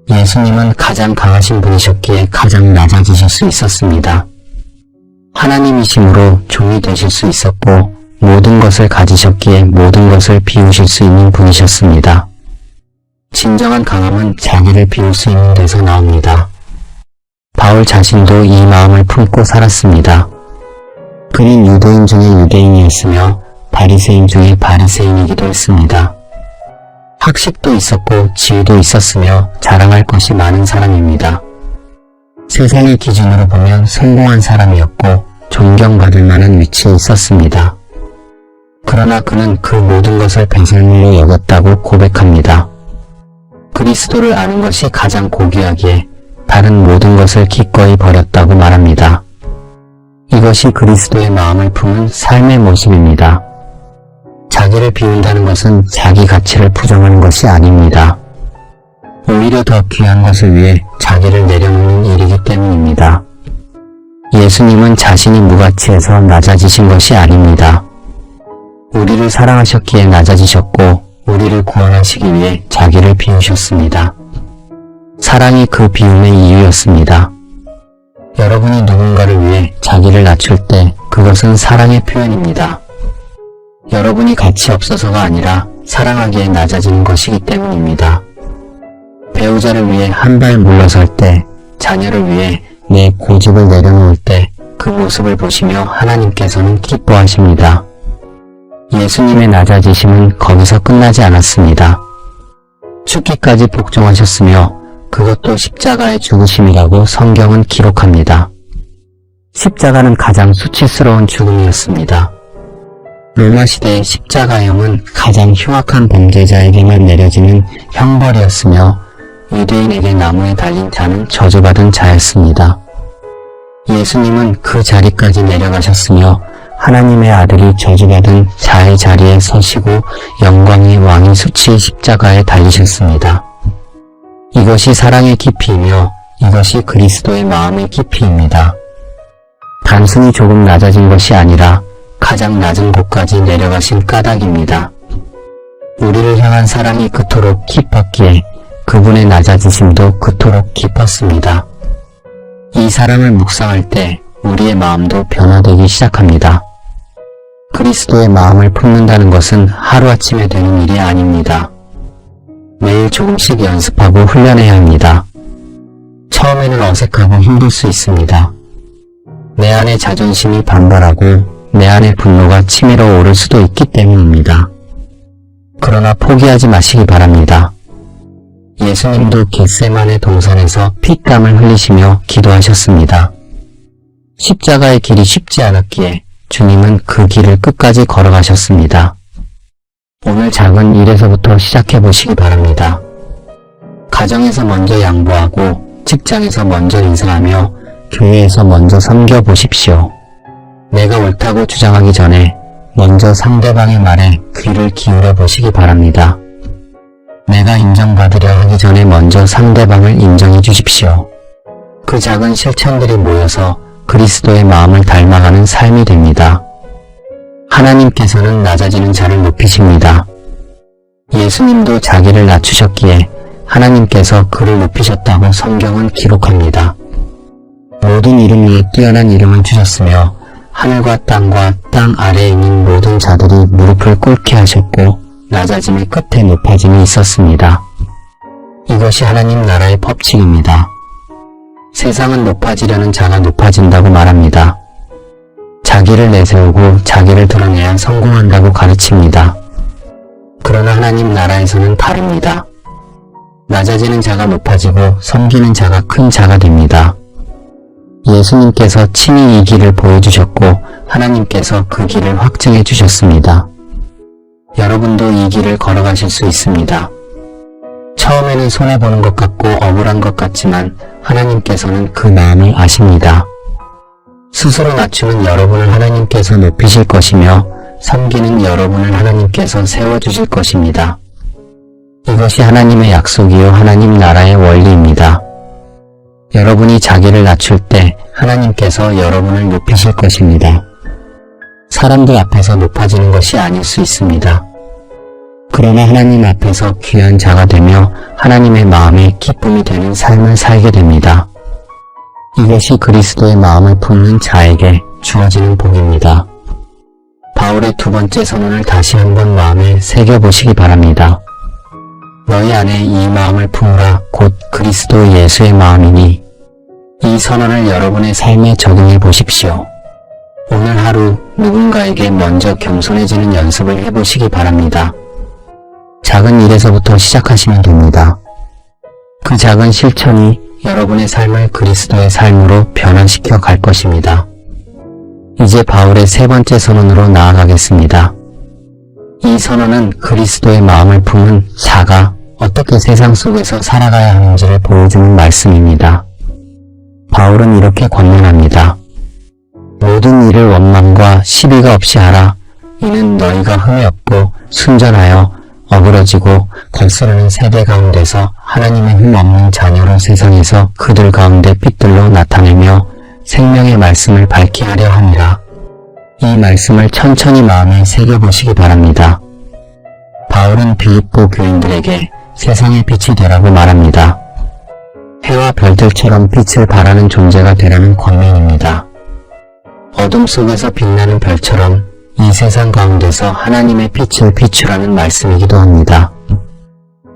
예수님은 가장 강하신 분이셨기에 가장 낮아지실 수 있었습니다. 하나님이심으로 종이 되실 수 있었고 모든 것을 가지셨기에 모든 것을 비우실 수 있는 분이셨습니다. 진정한 강함은 자기를 비울 수 있는 데서 나옵니다. 바울 자신도 이 마음을 품고 살았습니다. 그는 유대인 중에 유대인이었으며 바리새인 중에 바리새인이기도 했습니다. 학식도 있었고 지위도 있었으며 자랑할 것이 많은 사람입니다. 세상의 기준으로 보면 성공한 사람이었고 존경받을 만한 위치에 있었습니다. 그러나 그는 그 모든 것을 배설물로 여겼다고 고백합니다. 그리스도를 아는 것이 가장 고귀하기에 다른 모든 것을 기꺼이 버렸다고 말합니다. 이것이 그리스도의 마음을 품은 삶의 모습입니다. 자기를 비운다는 것은 자기 가치를 부정하는 것이 아닙니다. 오히려 더 귀한 것을 위해 자기를 내려놓는 일이기 때문입니다. 예수님은 자신이 무가치해서 낮아지신 것이 아닙니다. 우리를 사랑하셨기에 낮아지셨고 우리를 구원하시기 위해 자기를 비우셨습니다. 사랑이 그 비움의 이유였습니다. 여러분이 누군가를 위해 자기를 낮출 때 그것은 사랑의 표현입니다. 여러분이 가치 없어서가 아니라 사랑하기에 낮아지는 것이기 때문입니다. 배우자를 위해 한 발 물러설 때, 자녀를 위해 내 고집을 내려놓을 때 그 모습을 보시며 하나님께서는 기뻐하십니다. 예수님의 낮아지심은 거기서 끝나지 않았습니다. 죽기까지 복종하셨으며 그것도 십자가의 죽으심이라고 성경은 기록합니다. 십자가는 가장 수치스러운 죽음이었습니다. 로마 시대의 십자가형은 가장 흉악한 범죄자에게만 내려지는 형벌이었으며 유대인에게 나무에 달린 자는 저주받은 자였습니다. 예수님은 그 자리까지 내려가셨으며 하나님의 아들이 저주받은 자의 자리에 서시고 영광의 왕이 수치의 십자가에 달리셨습니다. 이것이 사랑의 깊이이며 이것이 그리스도의 마음의 깊이입니다. 단순히 조금 낮아진 것이 아니라 가장 낮은 곳까지 내려가신 까닭입니다. 우리를 향한 사랑이 그토록 깊었기에 그분의 낮아지심도 그토록 깊었습니다. 이 사랑을 묵상할 때 우리의 마음도 변화되기 시작합니다. 그리스도의 마음을 품는다는 것은 하루아침에 되는 일이 아닙니다. 매일 조금씩 연습하고 훈련해야 합니다. 처음에는 어색하고 힘들 수 있습니다. 내 안의 자존심이 반발하고 내 안의 분노가 치밀어 오를 수도 있기 때문입니다. 그러나 포기하지 마시기 바랍니다. 예수님도 겟세마네 동산에서 피땀을 흘리시며 기도하셨습니다. 십자가의 길이 쉽지 않았기에 주님은 그 길을 끝까지 걸어가셨습니다. 오늘 작은 일에서부터 시작해 보시기 바랍니다. 가정에서 먼저 양보하고 직장에서 먼저 인사하며 교회에서 먼저 섬겨 보십시오. 내가 옳다고 주장하기 전에 먼저 상대방의 말에 귀를 기울여 보시기 바랍니다. 내가 인정받으려 하기 전에 먼저 상대방을 인정해 주십시오. 그 작은 실천들이 모여서 그리스도의 마음을 닮아가는 삶이 됩니다. 하나님께서는 낮아지는 자를 높이십니다. 예수님도 자기를 낮추셨기에 하나님께서 그를 높이셨다고 성경은 기록합니다. 모든 이름 위에 뛰어난 이름을 주셨으며 하늘과 땅과 땅 아래에 있는 모든 자들이 무릎을 꿇게 하셨고 낮아짐의 끝에 높아짐이 있었습니다. 이것이 하나님 나라의 법칙입니다. 세상은 높아지려는 자가 높아진다고 말합니다. 자기를 내세우고 자기를 드러내야 성공한다고 가르칩니다. 그러나 하나님 나라에서는 다릅니다. 낮아지는 자가 높아지고 섬기는 자가 큰 자가 됩니다. 예수님께서 친히 이 길을 보여주셨고 하나님께서 그 길을 확증해 주셨습니다. 여러분도 이 길을 걸어가실 수 있습니다. 처음에는 손해보는 것 같고 억울한 것 같지만 하나님께서는 그 마음을 아십니다. 스스로 낮추는 여러분을 하나님께서 높이실 것이며 섬기는 여러분을 하나님께서 세워주실 것입니다. 이것이 하나님의 약속이요 하나님 나라의 원리입니다. 여러분이 자기를 낮출 때 하나님께서 여러분을 높이실 것입니다. 사람들 앞에서 높아지는 것이 아닐 수 있습니다. 그러나 하나님 앞에서 귀한 자가 되며 하나님의 마음에 기쁨이 되는 삶을 살게 됩니다. 이것이 그리스도의 마음을 품는 자에게 주어지는 복입니다. 바울의 두 번째 선언을 다시 한번 마음에 새겨보시기 바랍니다. 너희 안에 이 마음을 품으라 곧 그리스도 예수의 마음이니. 이 선언을 여러분의 삶에 적용해 보십시오. 오늘 하루 누군가에게 먼저 겸손해지는 연습을 해보시기 바랍니다. 작은 일에서부터 시작하시면 됩니다. 그 작은 실천이 여러분의 삶을 그리스도의 삶으로 변화시켜 갈 것입니다. 이제 바울의 세 번째 선언으로 나아가겠습니다. 이 선언은 그리스도의 마음을 품은 자가 어떻게 세상 속에서 살아가야 하는지를 보여주는 말씀입니다. 바울은 이렇게 권면합니다. 모든 일을 원망과 시비가 없이 하라. 이는 너희가 흠이 없고 순전하여 어그러지고 거스르는 세대 가운데서 하나님의 흠 없는 자녀로 세상에서 그들 가운데 빛들로 나타내며 생명의 말씀을 밝게 하려 함이라. 이 말씀을 천천히 마음에 새겨보시기 바랍니다. 바울은 빌립보 교인들에게 세상의 빛이 되라고 말합니다. 해와 별들처럼 빛을 발하는 존재가 되라는 권면입니다. 어둠 속에서 빛나는 별처럼 이 세상 가운데서 하나님의 빛을 비추라는 말씀이기도 합니다.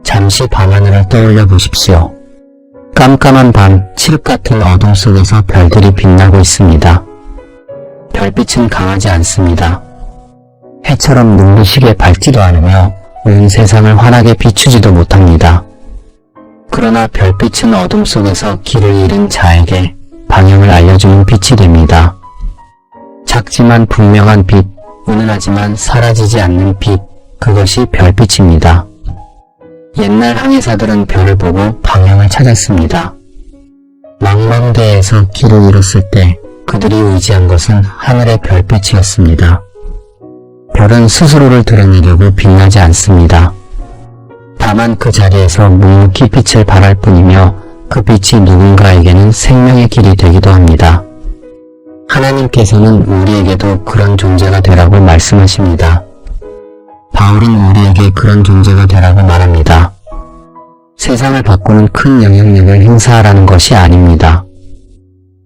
잠시 밤하늘을 떠올려 보십시오. 깜깜한 밤, 칠흑 같은 어둠 속에서 별들이 빛나고 있습니다. 별빛은 강하지 않습니다. 해처럼 눈부시게 밝지도 않으며 온 세상을 환하게 비추지도 못합니다. 그러나 별빛은 어둠 속에서 길을 잃은 자에게 방향을 알려주는 빛이 됩니다. 작지만 분명한 빛, 은은하지만 사라지지 않는 빛, 그것이 별빛입니다. 옛날 항해사들은 별을 보고 방향을 찾았습니다. 망망대해에서 길을 잃었을 때 그들이 의지한 것은 하늘의 별빛이었습니다. 별은 스스로를 드러내려고 빛나지 않습니다. 다만 그 자리에서 묵묵히 빛을 발할 뿐이며 그 빛이 누군가에게는 생명의 길이 되기도 합니다. 하나님께서는 우리에게도 그런 존재가 되라고 말씀하십니다. 바울은 우리에게 그런 존재가 되라고 말합니다. 세상을 바꾸는 큰 영향력을 행사하라는 것이 아닙니다.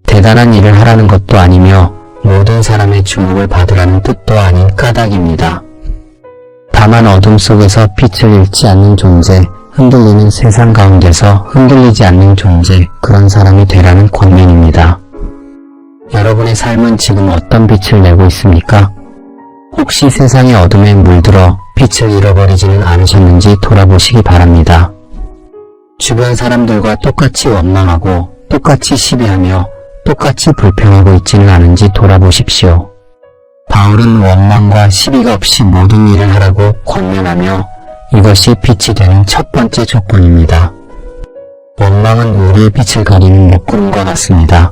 대단한 일을 하라는 것도 아니며 모든 사람의 주목을 받으라는 뜻도 아닌 까닭입니다. 다만 어둠 속에서 빛을 잃지 않는 존재, 흔들리는 세상 가운데서 흔들리지 않는 존재, 그런 사람이 되라는 권면입니다. 여러분의 삶은 지금 어떤 빛을 내고 있습니까? 혹시 세상의 어둠에 물들어 빛을 잃어버리지는 않으셨는지 돌아보시기 바랍니다. 주변 사람들과 똑같이 원망하고 똑같이 시비하며 똑같이 불평하고 있지는 않은지 돌아보십시오. 바울은 원망과 시비가 없이 모든 일을 하라고 권면하며 이것이 빛이 되는 첫 번째 조건입니다. 원망은 우리의 빛을 가리는 먹구름과 같습니다.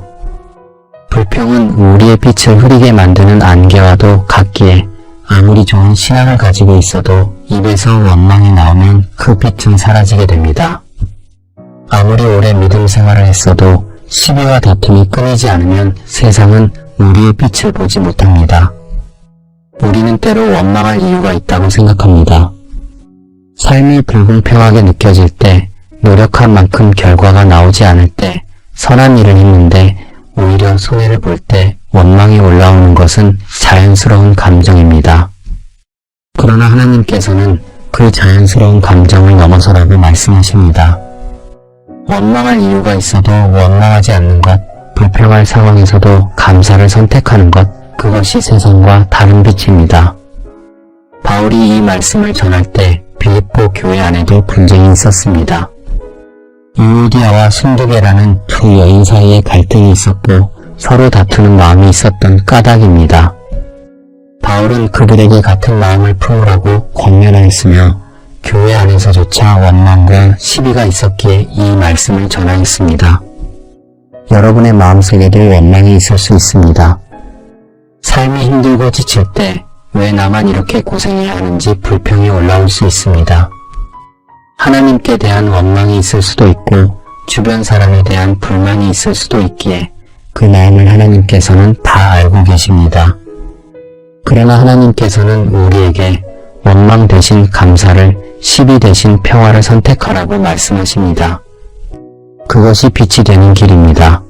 불평은 우리의 빛을 흐리게 만드는 안개와도 같기에 아무리 좋은 신앙을 가지고 있어도 입에서 원망이 나오면 그 빛은 사라지게 됩니다. 아무리 오래 믿음 생활을 했어도 시비와 다툼이 끊이지 않으면 세상은 우리의 빛을 보지 못합니다. 우리는 때로 원망할 이유가 있다고 생각합니다. 삶이 불공평하게 느껴질 때, 노력한 만큼 결과가 나오지 않을 때, 선한 일을 했는데 오히려 손해를 볼 때 원망이 올라오는 것은 자연스러운 감정입니다. 그러나 하나님께서는 그 자연스러운 감정을 넘어서라고 말씀하십니다. 원망할 이유가 있어도 원망하지 않는 것, 불평할 상황에서도 감사를 선택하는 것, 그것이 세상과 다른 빛입니다. 바울이 이 말씀을 전할 때 빌립보 교회 안에도 분쟁이 있었습니다. 유오디아와 순두계라는 두 여인 사이에 갈등이 있었고 서로 다투는 마음이 있었던 까닭입니다. 바울은 그들에게 같은 마음을 품으라고 권면하였으며 교회 안에서조차 원망과 시비가 있었기에 이 말씀을 전하였습니다. 여러분의 마음속에도 원망이 있을 수 있습니다. 삶이 힘들고 지칠 때 왜 나만 이렇게 고생해야 하는지 불평이 올라올 수 있습니다. 하나님께 대한 원망이 있을 수도 있고 주변 사람에 대한 불만이 있을 수도 있기에 그 마음을 하나님께서는 다 알고 계십니다. 그러나 하나님께서는 우리에게 원망 대신 감사를, 시비 대신 평화를 선택하라고 말씀하십니다. 그것이 빛이 되는 길입니다.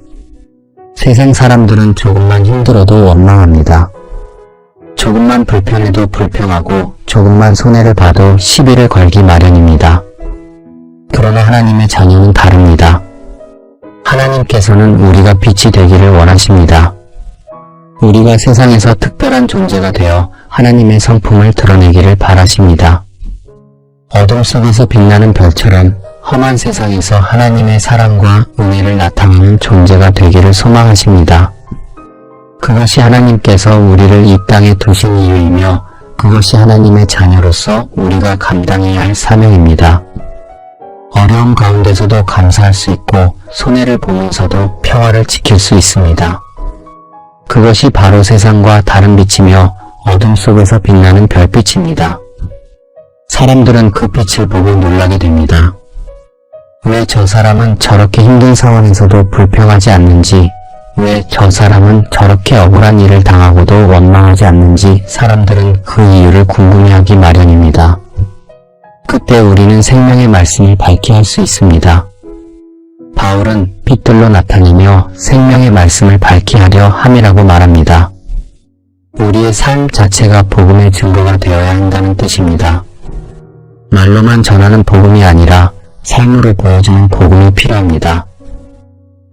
세상 사람들은 조금만 힘들어도 원망합니다. 조금만 불편해도 불평하고 조금만 손해를 봐도 시비를 걸기 마련입니다. 그러나 하나님의 자녀는 다릅니다. 하나님께서는 우리가 빛이 되기를 원하십니다. 우리가 세상에서 특별한 존재가 되어 하나님의 성품을 드러내기를 바라십니다. 어둠 속에서 빛나는 별처럼 험한 세상에서 하나님의 사랑과 은혜를 나타내는 존재가 되기를 소망하십니다. 그것이 하나님께서 우리를 이 땅에 두신 이유이며 그것이 하나님의 자녀로서 우리가 감당해야 할 사명입니다. 어려움 가운데서도 감사할 수 있고 손해를 보면서도 평화를 지킬 수 있습니다. 그것이 바로 세상과 다른 빛이며 어둠 속에서 빛나는 별빛입니다. 사람들은 그 빛을 보고 놀라게 됩니다. 왜 저 사람은 저렇게 힘든 상황에서도 불평하지 않는지, 왜 저 사람은 저렇게 억울한 일을 당하고도 원망하지 않는지 사람들은 그 이유를 궁금해하기 마련입니다. 그때 우리는 생명의 말씀을 밝게 할 수 있습니다. 바울은 빛들로 나타내며 생명의 말씀을 밝게 하려 함이라고 말합니다. 우리의 삶 자체가 복음의 증거가 되어야 한다는 뜻입니다. 말로만 전하는 복음이 아니라 삶으로 보여주는 복음이 필요합니다.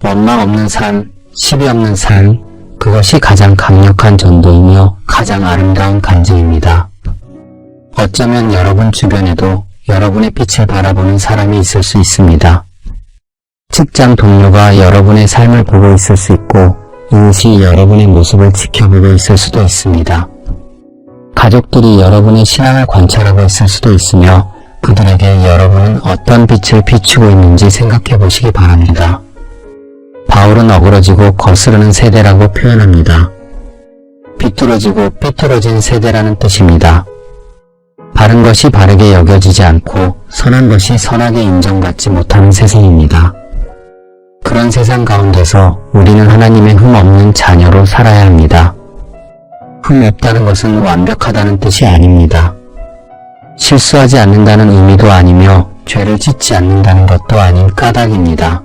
원망 없는 삶, 시비 없는 삶, 그것이 가장 강력한 전도이며 가장 아름다운 간증입니다. 어쩌면 여러분 주변에도 여러분의 빛을 바라보는 사람이 있을 수 있습니다. 직장 동료가 여러분의 삶을 보고 있을 수 있고 이웃이 여러분의 모습을 지켜보고 있을 수도 있습니다. 가족들이 여러분의 신앙을 관찰하고 있을 수도 있으며 그들에게 여러분은 어떤 빛을 비추고 있는지 생각해 보시기 바랍니다. 바울은 어그러지고 거스르는 세대라고 표현합니다. 비뚤어지고 삐뚤어진 세대라는 뜻입니다. 바른 것이 바르게 여겨지지 않고 선한 것이 선하게 인정받지 못하는 세상입니다. 그런 세상 가운데서 우리는 하나님의 흠 없는 자녀로 살아야 합니다. 흠 없다는 것은 완벽하다는 뜻이 아닙니다. 실수하지 않는다는 의미도 아니며 죄를 짓지 않는다는 것도 아닌 까닭입니다.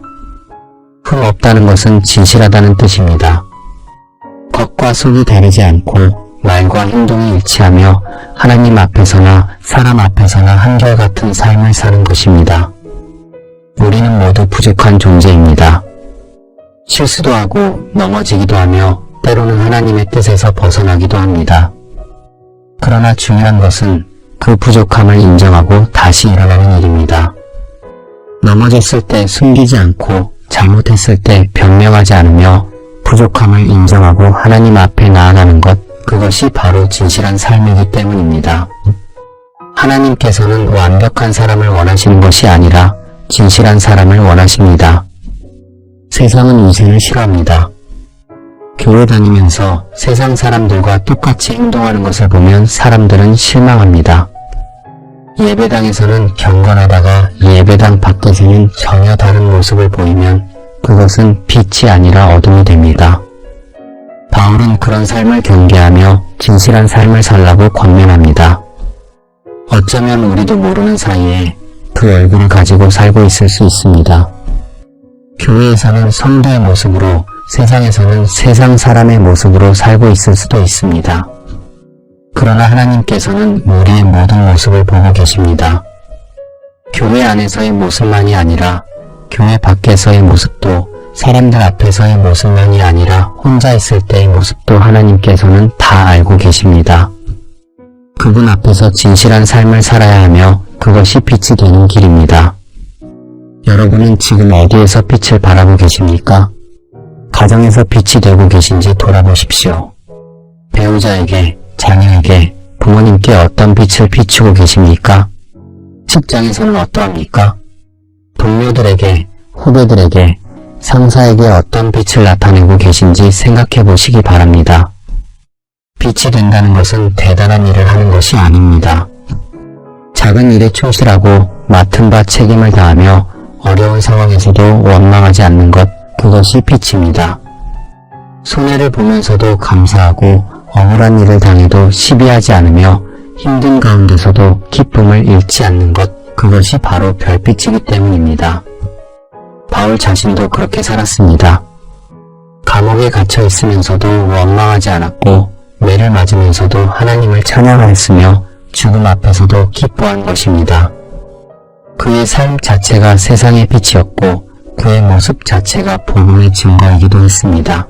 흠 없다는 것은 진실하다는 뜻입니다. 겉과 속이 다르지 않고 말과 행동이 일치하며 하나님 앞에서나 사람 앞에서나 한결같은 삶을 사는 것입니다. 우리는 모두 부족한 존재입니다. 실수도 하고 넘어지기도 하며 때로는 하나님의 뜻에서 벗어나기도 합니다. 그러나 중요한 것은 그 부족함을 인정하고 다시 일어나는 일입니다. 넘어졌을 때 숨기지 않고 잘못했을 때 변명하지 않으며 부족함을 인정하고 하나님 앞에 나아가는 것, 그것이 바로 진실한 삶이기 때문입니다. 하나님께서는 완벽한 사람을 원하시는 것이 아니라 진실한 사람을 원하십니다. 세상은 위선을 싫어합니다. 교회 다니면서 세상 사람들과 똑같이 행동하는 것을 보면 사람들은 실망합니다. 예배당에서는 경건하다가 예배당 밖에서는 전혀 다른 모습을 보이면 그것은 빛이 아니라 어둠이 됩니다. 바울은 그런 삶을 경계하며 진실한 삶을 살라고 권면합니다. 어쩌면 우리도 모르는 사이에 그 얼굴을 가지고 살고 있을 수 있습니다. 교회에서는 성도의 모습으로, 세상에서는 세상 사람의 모습으로 살고 있을 수도 있습니다. 그러나 하나님께서는 우리의 모든 모습을 보고 계십니다. 교회 안에서의 모습만이 아니라 교회 밖에서의 모습도, 사람들 앞에서의 모습만이 아니라 혼자 있을 때의 모습도 하나님께서는 다 알고 계십니다. 그분 앞에서 진실한 삶을 살아야 하며 그것이 빛이 되는 길입니다. 여러분은 지금 어디에서 빛을 바라고 계십니까? 가정에서 빛이 되고 계신지 돌아보십시오. 배우자에게, 자녀에게, 부모님께 어떤 빛을 비추고 계십니까? 직장에서는 어떠합니까? 동료들에게, 후배들에게, 상사에게 어떤 빛을 나타내고 계신지 생각해 보시기 바랍니다. 빛이 된다는 것은 대단한 일을 하는 것이 아닙니다. 작은 일에 충실하고 맡은 바 책임을 다하며 어려운 상황에서도 원망하지 않는 것, 그것이 빛입니다. 손해를 보면서도 감사하고 억울한 일을 당해도 시비하지 않으며 힘든 가운데서도 기쁨을 잃지 않는 것, 그것이 바로 별빛이기 때문입니다. 바울 자신도 그렇게 살았습니다. 감옥에 갇혀 있으면서도 원망하지 않았고 매를 맞으면서도 하나님을 찬양하였으며 죽음 앞에서도 기뻐한 것입니다. 그의 삶 자체가 세상의 빛이었고 그의 모습 자체가 복음의 증거이기도 했습니다.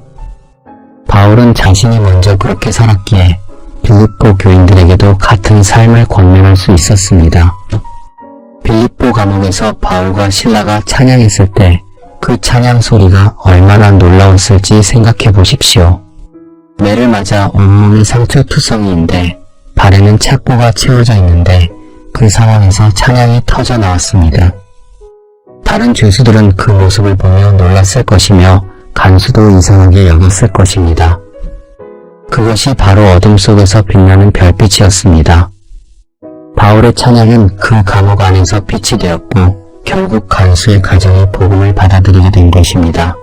바울은 자신이 먼저 그렇게 살았기에 빌립보 교인들에게도 같은 삶을 권면할 수 있었습니다. 빌립보 감옥에서 바울과 실라가 찬양했을 때 그 찬양 소리가 얼마나 놀라웠을지 생각해 보십시오. 매를 맞아 온몸이 상처투성이인데 발에는 착고가 채워져 있는데 그 상황에서 찬양이 터져 나왔습니다. 다른 죄수들은 그 모습을 보며 놀랐을 것이며 간수도 이상하게 여겼을 것입니다. 그것이 바로 어둠 속에서 빛나는 별빛이었습니다. 바울의 찬양은 그 감옥 안에서 빛이 되었고 결국 간수의 가정이 복음을 받아들이게 된 것입니다.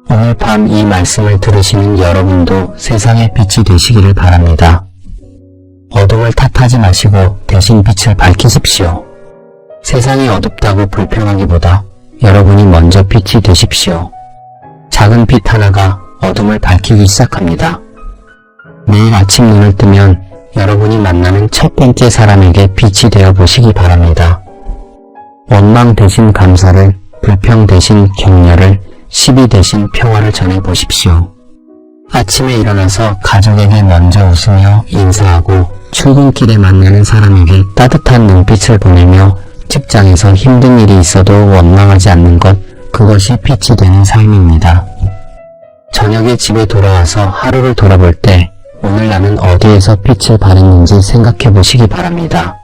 오늘 밤 이 말씀을 들으시는 여러분도 세상의 빛이 되시기를 바랍니다. 어둠을 탓하지 마시고 대신 빛을 밝히십시오. 세상이 어둡다고 불평하기보다 여러분이 먼저 빛이 되십시오. 작은 빛 하나가 어둠을 밝히기 시작합니다. 매일 아침 눈을 뜨면 여러분이 만나는 첫 번째 사람에게 빛이 되어 보시기 바랍니다. 원망 대신 감사를, 불평 대신 격려를, 시비 대신 평화를 전해 보십시오. 아침에 일어나서 가족에게 먼저 웃으며 인사하고 출근길에 만나는 사람에게 따뜻한 눈빛을 보내며 직장에서 힘든 일이 있어도 원망하지 않는 것, 그것이 빛이 되는 삶입니다. 저녁에 집에 돌아와서 하루를 돌아볼 때 오늘 나는 어디에서 빛을 발했는지 생각해 보시기 바랍니다.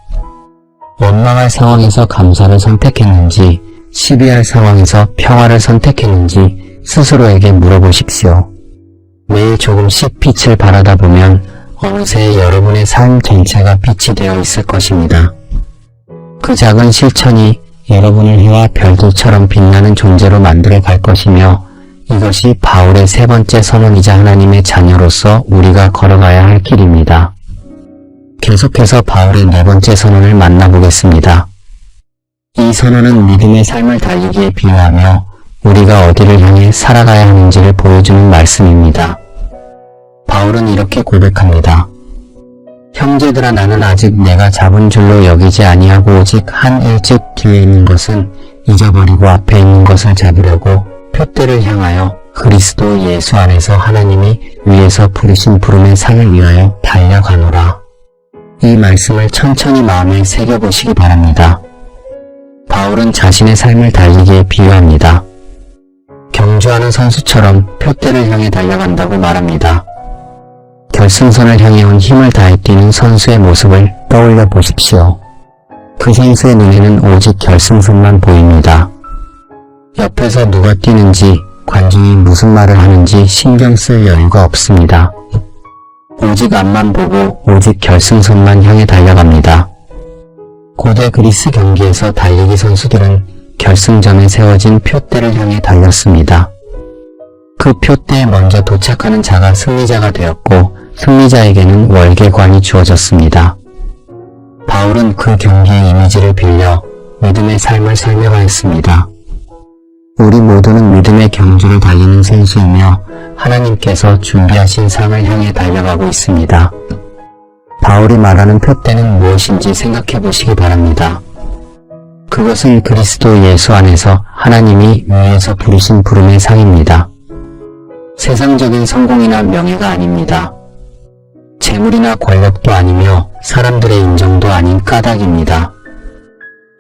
원망할 상황에서 감사를 선택했는지, 시비할 상황에서 평화를 선택했는지 스스로에게 물어보십시오. 매일 조금씩 빛을 발하다 보면 어느새 여러분의 삶 전체가 빛이 되어 있을 것입니다. 그 작은 실천이 여러분을 해와 별들처럼 빛나는 존재로 만들어 갈 것이며, 이것이 바울의 세 번째 선언이자 하나님의 자녀로서 우리가 걸어가야 할 길입니다. 계속해서 바울의 네 번째 선언을 만나보겠습니다. 이 선언은 믿음의 삶을 달리기에 비유하며 우리가 어디를 향해 살아가야 하는지를 보여주는 말씀입니다. 바울은 이렇게 고백합니다. 형제들아, 나는 아직 내가 잡은 줄로 여기지 아니하고 오직 한 일찍 뒤에 있는 것은 잊어버리고 앞에 있는 것을 잡으려고 표대를 향하여 그리스도 예수 안에서 하나님이 위에서 부르신 부름의 상을 위하여 달려가노라. 이 말씀을 천천히 마음에 새겨보시기 바랍니다. 바울은 자신의 삶을 달리기에 비유합니다. 경주하는 선수처럼 표대를 향해 달려간다고 말합니다. 결승선을 향해 온 힘을 다해 뛰는 선수의 모습을 떠올려 보십시오. 그 선수의 눈에는 오직 결승선만 보입니다. 옆에서 누가 뛰는지, 관중이 무슨 말을 하는지 신경 쓸 여유가 없습니다. 오직 앞만 보고 오직 결승선만 향해 달려갑니다. 고대 그리스 경기에서 달리기 선수들은 결승전에 세워진 표대를 향해 달렸습니다. 그 표대에 먼저 도착하는 자가 승리자가 되었고, 승리자에게는 월계관이 주어졌습니다. 바울은 그 경기의 이미지를 빌려 믿음의 삶을 설명하였습니다. 우리 모두는 믿음의 경주를 달리는 선수이며 하나님께서 준비하신 상을 향해 달려가고 있습니다. 바울이 말하는 표대는 무엇인지 생각해 보시기 바랍니다. 그것은 그리스도 예수 안에서 하나님이 위에서 부르신 부름의 상입니다. 세상적인 성공이나 명예가 아닙니다. 재물이나 권력도 아니며 사람들의 인정도 아닌 까닭입니다.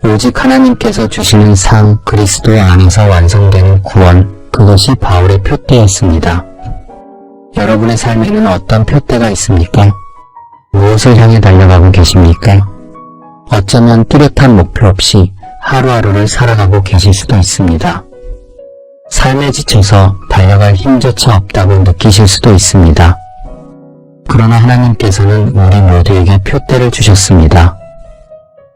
오직 하나님께서 주시는 상, 그리스도 안에서 완성되는 구원, 그것이 바울의 표대였습니다. 여러분의 삶에는 어떤 표대가 있습니까? 무엇을 향해 달려가고 계십니까? 어쩌면 뚜렷한 목표 없이 하루하루를 살아가고 계실 수도 있습니다. 삶에 지쳐서 달려갈 힘조차 없다고 느끼실 수도 있습니다. 그러나 하나님께서는 우리 모두에게 표대를 주셨습니다.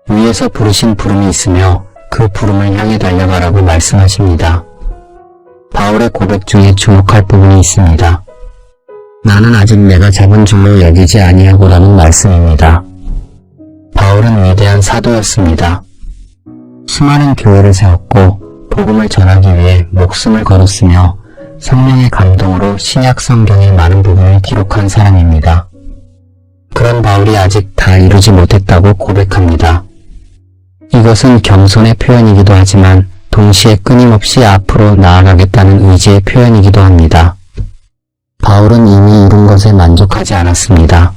위에서 부르신 부름이 있으며 그 부름을 향해 달려가라고 말씀하십니다. 바울의 고백 중에 주목할 부분이 있습니다. 나는 아직 내가 잡은 줄로 여기지 아니하고라는 말씀입니다. 바울은 위대한 사도였습니다. 수많은 교회를 세웠고 복음을 전하기 위해 목숨을 걸었으며 성령의 감동으로 신약 성경의 많은 부분을 기록한 사람입니다. 그런 바울이 아직 다 이루지 못했다고 고백합니다. 이것은 겸손의 표현이기도 하지만 동시에 끊임없이 앞으로 나아가겠다는 의지의 표현이기도 합니다. 바울은 이미 이룬 것에 만족하지 않았습니다.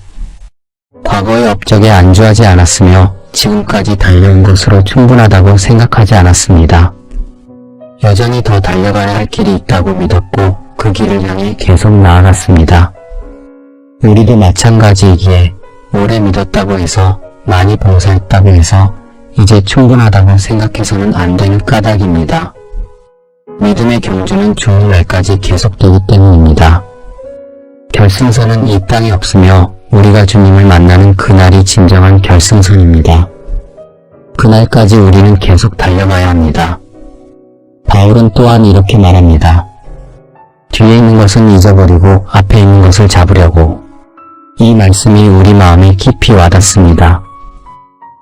과거의 업적에 안주하지 않았으며 지금까지 달려온 것으로 충분하다고 생각하지 않았습니다. 여전히 더 달려가야 할 길이 있다고 믿었고 그 길을 향해 계속 나아갔습니다. 우리도 마찬가지이기에 오래 믿었다고 해서, 많이 봉사했다고 해서 이제 충분하다고 생각해서는 안 되는 까닭입니다. 믿음의 경주는 죽는 날까지 계속되기 때문입니다. 결승선은 이 땅에 없으며 우리가 주님을 만나는 그날이 진정한 결승선입니다. 그날까지 우리는 계속 달려가야 합니다. 바울은 또한 이렇게 말합니다. 뒤에 있는 것은 잊어버리고 앞에 있는 것을 잡으려고. 이 말씀이 우리 마음에 깊이 와닿습니다.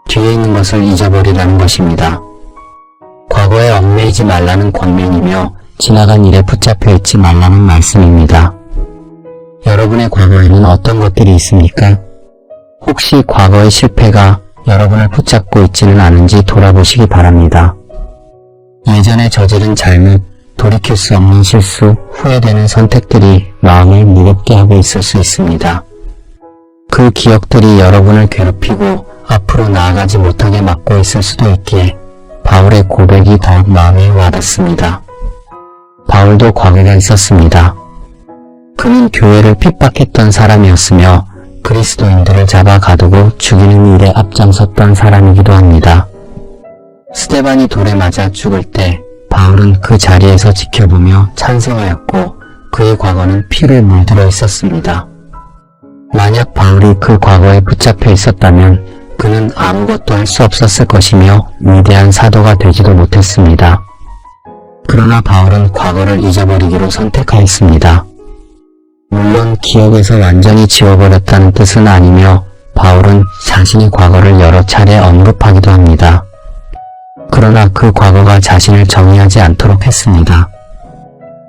뒤에 있는 것을 잊어버리라는 것입니다. 과거에 얽매이지 말라는 권면이며 지나간 일에 붙잡혀 있지 말라는 말씀입니다. 여러분의 과거에는 어떤 것들이 있습니까? 혹시 과거의 실패가 여러분을 붙잡고 있지는 않은지 돌아보시기 바랍니다. 예전에 저지른 잘못, 돌이킬 수 없는 실수, 후회되는 선택들이 마음을 무겁게 하고 있을 수 있습니다. 그 기억들이 여러분을 괴롭히고 앞으로 나아가지 못하게 막고 있을 수도 있기에 바울의 고백이 더욱 마음에 와닿습니다. 바울도 과거가 있었습니다. 그는 교회를 핍박했던 사람이었으며 그리스도인들을 잡아 가두고 죽이는 일에 앞장섰던 사람이기도 합니다. 스데반이 돌에 맞아 죽을 때 바울은 그 자리에서 지켜보며 찬송하였고 그의 과거는 피를 물들어 있었습니다. 만약 바울이 그 과거에 붙잡혀 있었다면 그는 아무것도 할 수 없었을 것이며 위대한 사도가 되지도 못했습니다. 그러나 바울은 과거를 잊어버리기로 선택하였습니다. 물론 기억에서 완전히 지워버렸다는 뜻은 아니며 바울은 자신의 과거를 여러 차례 언급하기도 합니다. 그러나 그 과거가 자신을 정의하지 않도록 했습니다.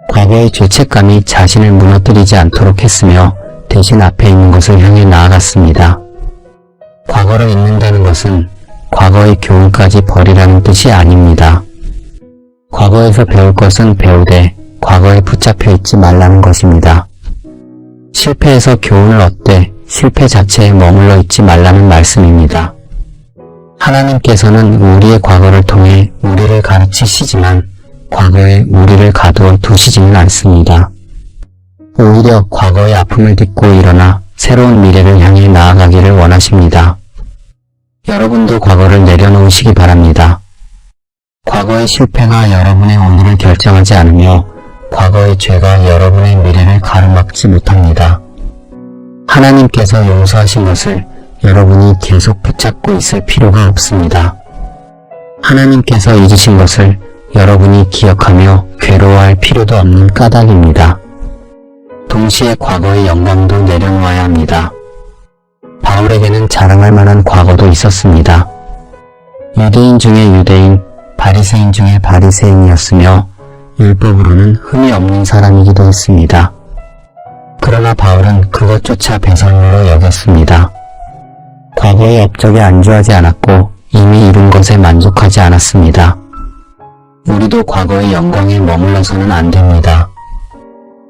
과거의 죄책감이 자신을 무너뜨리지 않도록 했으며 대신 앞에 있는 것을 향해 나아갔습니다. 과거를 잊는다는 것은 과거의 교훈까지 버리라는 뜻이 아닙니다. 과거에서 배울 것은 배우되 과거에 붙잡혀 있지 말라는 것입니다. 실패에서 교훈을 얻되 실패 자체에 머물러 있지 말라는 말씀입니다. 하나님께서는 우리의 과거를 통해 우리를 가르치시지만 과거에 우리를 가두어 두시지는 않습니다. 오히려 과거의 아픔을 딛고 일어나 새로운 미래를 향해 나아가기를 원하십니다. 여러분도 과거를 내려놓으시기 바랍니다. 과거의 실패가 여러분의 오늘을 결정하지 않으며 과거의 죄가 여러분의 미래를 가로막지 못합니다. 하나님께서 용서하신 것을 여러분이 계속 붙잡고 있을 필요가 없습니다. 하나님께서 잊으신 것을 여러분이 기억하며 괴로워할 필요도 없는 까닭입니다. 동시에 과거의 영광도 내려놓아야 합니다. 바울에게는 자랑할 만한 과거도 있었습니다. 유대인 중에 유대인, 바리새인 중에 바리새인이었으며 율법으로는 흠이 없는 사람이기도 했습니다. 그러나 바울은 그것조차 배설물로 여겼습니다. 과거의 업적에 안주하지 않았고 이미 이룬 것에 만족하지 않았습니다. 우리도 과거의 영광에 머물러서는 안 됩니다.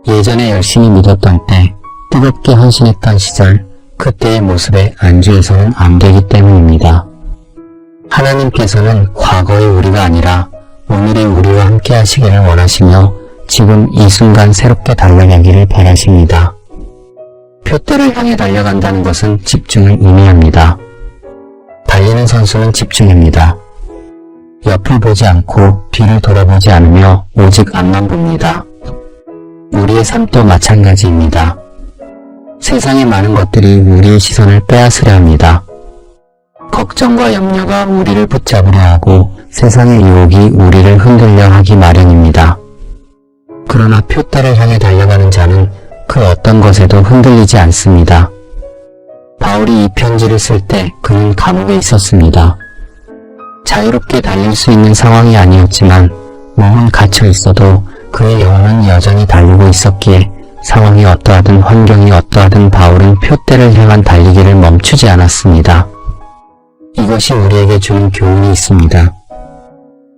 예전에 열심히 믿었던 때, 뜨겁게 헌신했던 시절, 그때의 모습에 안주해서는 안 되기 때문입니다. 하나님께서는 과거의 우리가 아니라 오늘의 우리와 함께 하시기를 원하시며 지금 이 순간 새롭게 달려가기를 바라십니다. 표대를 향해 달려간다는 것은 집중을 의미합니다. 달리는 선수는 집중입니다. 옆을 보지 않고 뒤를 돌아보지 않으며 오직 앞만 봅니다. 우리의 삶도 마찬가지입니다. 세상의 많은 것들이 우리의 시선을 빼앗으려 합니다. 걱정과 염려가 우리를 붙잡으려 하고 세상의 유혹이 우리를 흔들려 하기 마련입니다. 그러나 표대를 향해 달려가는 자는 그 어떤 것에도 흔들리지 않습니다. 바울이 이 편지를 쓸 때 그는 감옥에 있었습니다. 자유롭게 달릴 수 있는 상황이 아니었지만 몸은 갇혀 있어도 그의 영혼은 여전히 달리고 있었기에 상황이 어떠하든 환경이 어떠하든 바울은 표대를 향한 달리기를 멈추지 않았습니다. 이것이 우리에게 주는 교훈이 있습니다.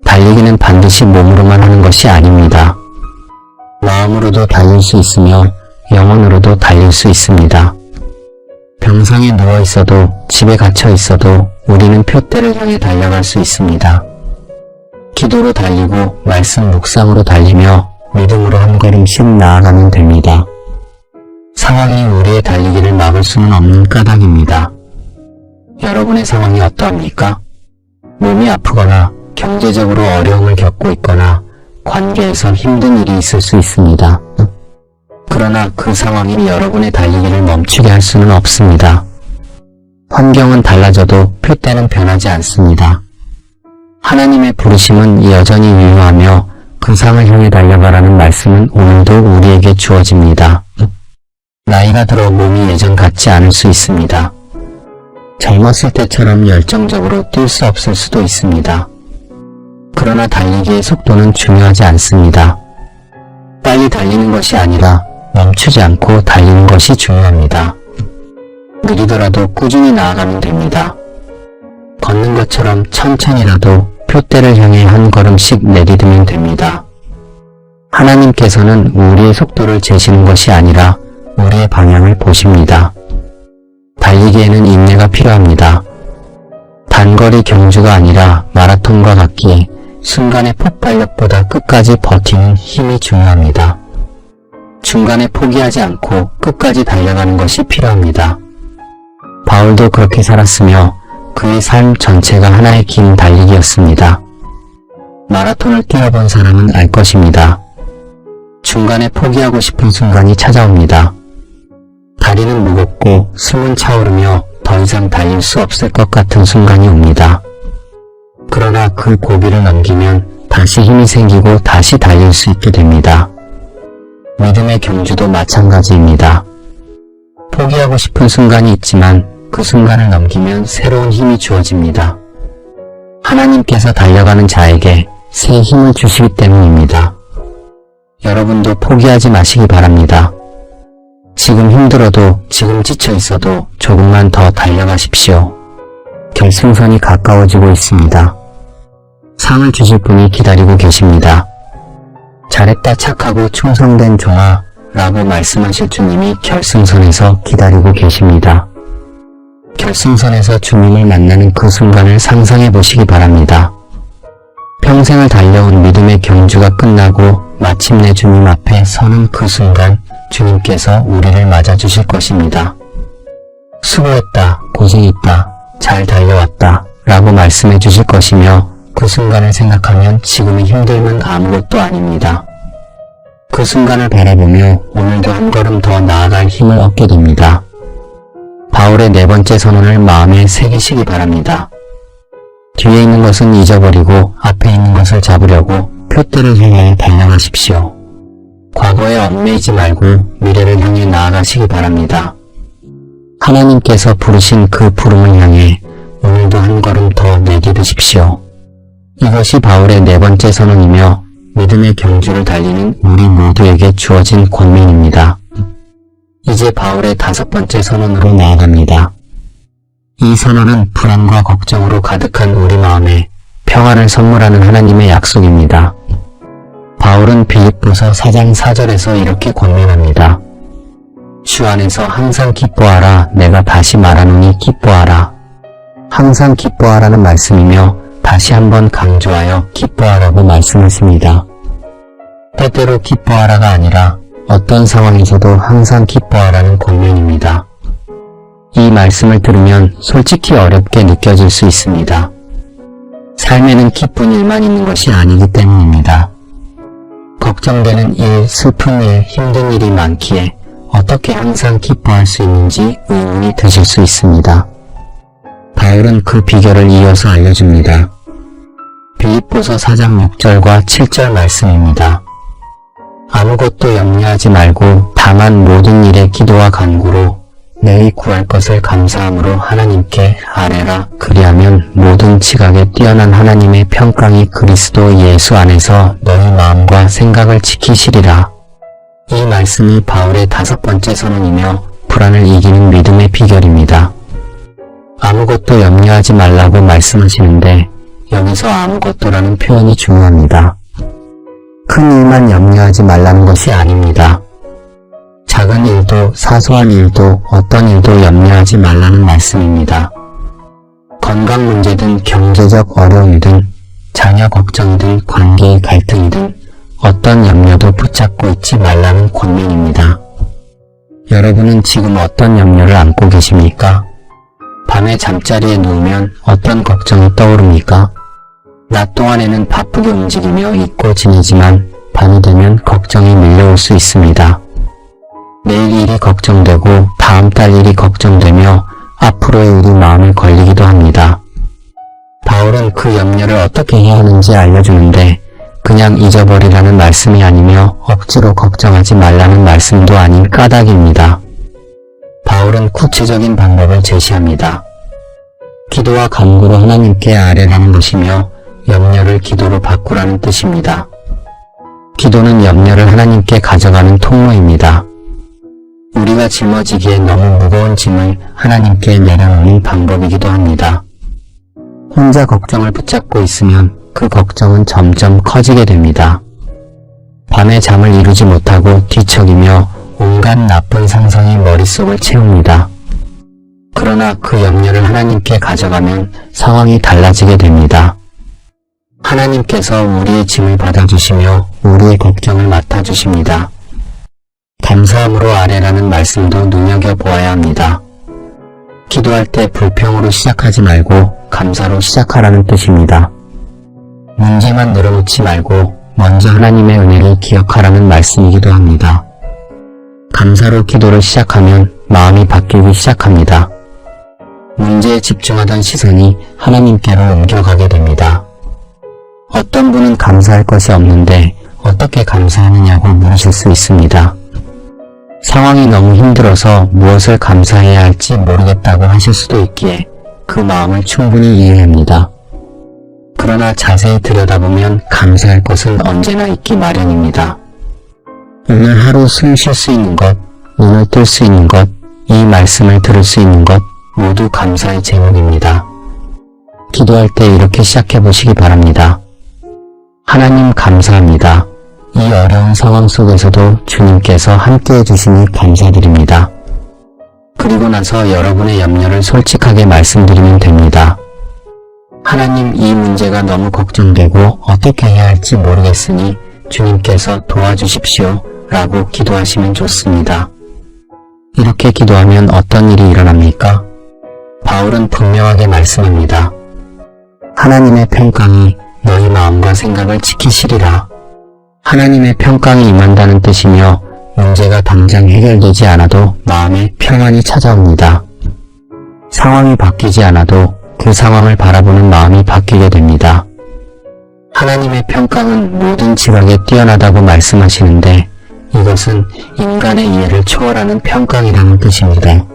달리기는 반드시 몸으로만 하는 것이 아닙니다. 마음으로도 달릴 수 있으며 영혼으로도 달릴 수 있습니다. 병상에 누워 있어도 집에 갇혀 있어도 우리는 표대를 향해 달려갈 수 있습니다. 기도로 달리고 말씀 묵상으로 달리며 믿음으로 한 걸음씩 나아가면 됩니다. 상황이 우리의 달리기를 막을 수는 없는 까닭입니다. 여러분의 상황이 어떠합니까? 몸이 아프거나 경제적으로 어려움을 겪고 있거나 관계에서 힘든 일이 있을 수 있습니다. 그러나 그 상황이 여러분의 달리기를 멈추게 할 수는 없습니다. 환경은 달라져도 표대는 변하지 않습니다. 하나님의 부르심은 여전히 유효하며 그 상을 향해 달려가라는 말씀은 오늘도 우리에게 주어집니다. 나이가 들어 몸이 예전 같지 않을 수 있습니다. 젊었을 때처럼 열정적으로 뛸 수 없을 수도 있습니다. 그러나 달리기의 속도는 중요하지 않습니다. 빨리 달리는 것이 아니라 멈추지 않고 달리는 것이 중요합니다. 느리더라도 꾸준히 나아가면 됩니다. 걷는 것처럼 천천히라도 표대를 향해 한 걸음씩 내디디면 됩니다. 하나님께서는 우리의 속도를 재시는 것이 아니라 우리의 방향을 보십니다. 달리기에는 인내가 필요합니다. 단거리 경주가 아니라 마라톤과 같기에 순간의 폭발력보다 끝까지 버티는 힘이 중요합니다. 중간에 포기하지 않고 끝까지 달려가는 것이 필요합니다. 바울도 그렇게 살았으며 그의 삶 전체가 하나의 긴 달리기였습니다. 마라톤을 뛰어본 사람은 알 것입니다. 중간에 포기하고 싶은 순간이 찾아옵니다. 다리는 무겁고 숨은 차오르며 더 이상 달릴 수 없을 것 같은 순간이 옵니다. 그러나 그 고비를 넘기면 다시 힘이 생기고 다시 달릴 수 있게 됩니다. 믿음의 경주도 마찬가지입니다. 포기하고 싶은 순간이 있지만 그 순간을 넘기면 새로운 힘이 주어집니다. 하나님께서 달려가는 자에게 새 힘을 주시기 때문입니다. 여러분도 포기하지 마시기 바랍니다. 지금 힘들어도, 지금 지쳐 있어도 조금만 더 달려가십시오. 결승선이 가까워지고 있습니다. 상을 주실 분이 기다리고 계십니다. 잘했다 착하고 충성된 종아 라고 말씀하실 주님이 결승선에서 기다리고 계십니다. 결승선에서 주님을 만나는 그 순간을 상상해 보시기 바랍니다. 평생을 달려온 믿음의 경주가 끝나고 마침내 주님 앞에 서는 그 순간 주님께서 우리를 맞아주실 것입니다. 수고했다, 고생했다, 잘 달려왔다 라고 말씀해 주실 것이며 그 순간을 생각하면 지금의 힘듦은 아무것도 아닙니다. 그 순간을 바라보며 오늘도 한 걸음 더 나아갈 힘을 얻게 됩니다. 바울의 네 번째 선언을 마음에 새기시기 바랍니다. 뒤에 있는 것은 잊어버리고 앞에 있는 것을 잡으려고 표대를 향해 달려가십시오. 과거에 얽매이지 말고 미래를 향해 나아가시기 바랍니다. 하나님께서 부르신 그 부름을 향해 오늘도 한 걸음 더 내디디십시오. 이것이 바울의 네 번째 선언이며 믿음의 경주를 달리는 우리 모두에게 주어진 권면입니다. 이제 바울의 다섯 번째 선언으로 나아갑니다. 이 선언은 불안과 걱정으로 가득한 우리 마음에 평화를 선물하는 하나님의 약속입니다. 바울은 빌립보서 4장 4절에서 이렇게 권면합니다. 주 안에서 항상 기뻐하라. 내가 다시 말하노니 기뻐하라. 항상 기뻐하라는 말씀이며 다시 한번 강조하여 기뻐하라고 말씀하십니다. 때때로 기뻐하라가 아니라 어떤 상황에서도 항상 기뻐하라는 권면입니다. 이 말씀을 들으면 솔직히 어렵게 느껴질 수 있습니다. 삶에는 기쁜 일만 있는 것이 아니기 때문입니다. 걱정되는 일, 슬픈 일, 힘든 일이 많기에 어떻게 항상 기뻐할 수 있는지 의문이 드실 수 있습니다. 바울은 그 비결을 이어서 알려줍니다. 빌립보서 4장 6절과 7절 말씀입니다. 아무것도 염려하지 말고 다만 모든 일에 기도와 간구로 너희 구할 것을 감사함으로 하나님께 아뢰라. 그리하면 모든 지각에 뛰어난 하나님의 평강이 그리스도 예수 안에서 너희 마음과 생각을 지키시리라. 이 말씀이 바울의 다섯 번째 선언이며 불안을 이기는 믿음의 비결입니다. 아무것도 염려하지 말라고 말씀하시는데 여기서 아무것도라는 표현이 중요합니다. 큰 일만 염려하지 말라는 것이 아닙니다. 작은 일도 사소한 일도 어떤 일도 염려하지 말라는 말씀입니다. 건강 문제든 경제적 어려움이든 자녀 걱정이든 관계의 갈등이든 어떤 염려도 붙잡고 있지 말라는 권면입니다. 여러분은 지금 어떤 염려를 안고 계십니까? 밤에 잠자리에 누우면 어떤 걱정이 떠오릅니까? 낮 동안에는 바쁘게 움직이며 잊고 지내지만 밤이 되면 걱정이 밀려올 수 있습니다. 내일 일이 걱정되고 다음 달 일이 걱정되며 앞으로의 일이 마음에 걸리기도 합니다. 바울은 그 염려를 어떻게 해야 하는지 알려주는데 그냥 잊어버리라는 말씀이 아니며 억지로 걱정하지 말라는 말씀도 아닌 까닭입니다. 바울은 구체적인 방법을 제시합니다. 기도와 간구로 하나님께 아뢰라는 것이며 염려를 기도로 바꾸라는 뜻입니다. 기도는 염려를 하나님께 가져가는 통로입니다. 우리가 짊어지기에 너무 무거운 짐을 하나님께 내려놓는 방법이기도 합니다. 혼자 걱정을 붙잡고 있으면 그 걱정은 점점 커지게 됩니다. 밤에 잠을 이루지 못하고 뒤척이며 온갖 나쁜 상상이 머릿속을 채웁니다. 그러나 그 염려를 하나님께 가져가면 상황이 달라지게 됩니다. 하나님께서 우리의 짐을 받아주시며 우리의 걱정을 맡아주십니다. 감사함으로 아뢰라는 말씀도 눈여겨보아야 합니다. 기도할 때 불평으로 시작하지 말고 감사로 시작하라는 뜻입니다. 문제만 늘어놓지 말고 먼저 하나님의 은혜를 기억하라는 말씀이기도 합니다. 감사로 기도를 시작하면 마음이 바뀌기 시작합니다. 문제에 집중하던 시선이 하나님께로 옮겨가게 됩니다. 어떤 분은 감사할 것이 없는데 어떻게 감사하느냐고 물으실 수 있습니다. 상황이 너무 힘들어서 무엇을 감사해야 할지 모르겠다고 하실 수도 있기에 그 마음을 충분히 이해합니다. 그러나 자세히 들여다보면 감사할 것은 언제나 있기 마련입니다. 오늘 하루 숨 쉴 수 있는 것, 눈을 뜰 수 있는 것, 이 말씀을 들을 수 있는 것 모두 감사의 제목입니다. 기도할 때 이렇게 시작해 보시기 바랍니다. 하나님 감사합니다. 이 어려운 상황 속에서도 주님께서 함께해 주시니 감사드립니다. 그리고 나서 여러분의 염려를 솔직하게 말씀드리면 됩니다. 하나님, 이 문제가 너무 걱정되고 어떻게 해야 할지 모르겠으니 주님께서 도와주십시오 라고 기도하시면 좋습니다. 이렇게 기도하면 어떤 일이 일어납니까? 바울은 분명하게 말씀합니다. 하나님의 평강이 너희 마음과 생각을 지키시리라. 하나님의 평강이 임한다는 뜻이며 문제가 당장 해결되지 않아도 마음에 평안이 찾아옵니다. 상황이 바뀌지 않아도 그 상황을 바라보는 마음이 바뀌게 됩니다. 하나님의 평강은 모든 지각에 뛰어나다고 말씀하시는데 이것은 인간의 이해를 초월하는 평강이라는 뜻입니다.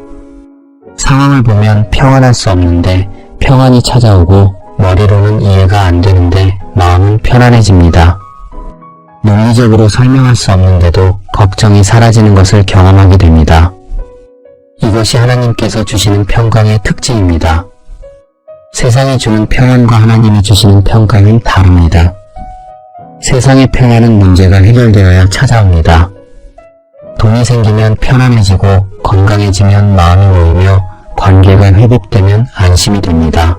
상황을 보면 평안할 수 없는데 평안이 찾아오고 머리로는 이해가 안 되는데 마음은 편안해집니다. 논리적으로 설명할 수 없는데도 걱정이 사라지는 것을 경험하게 됩니다. 이것이 하나님께서 주시는 평강의 특징입니다. 세상이 주는 평안과 하나님이 주시는 평강은 다릅니다. 세상의 평안은 문제가 해결되어야 찾아옵니다. 돈이 생기면 편안해지고 건강해지면 마음이 모이며 관계가 회복되면 안심이 됩니다.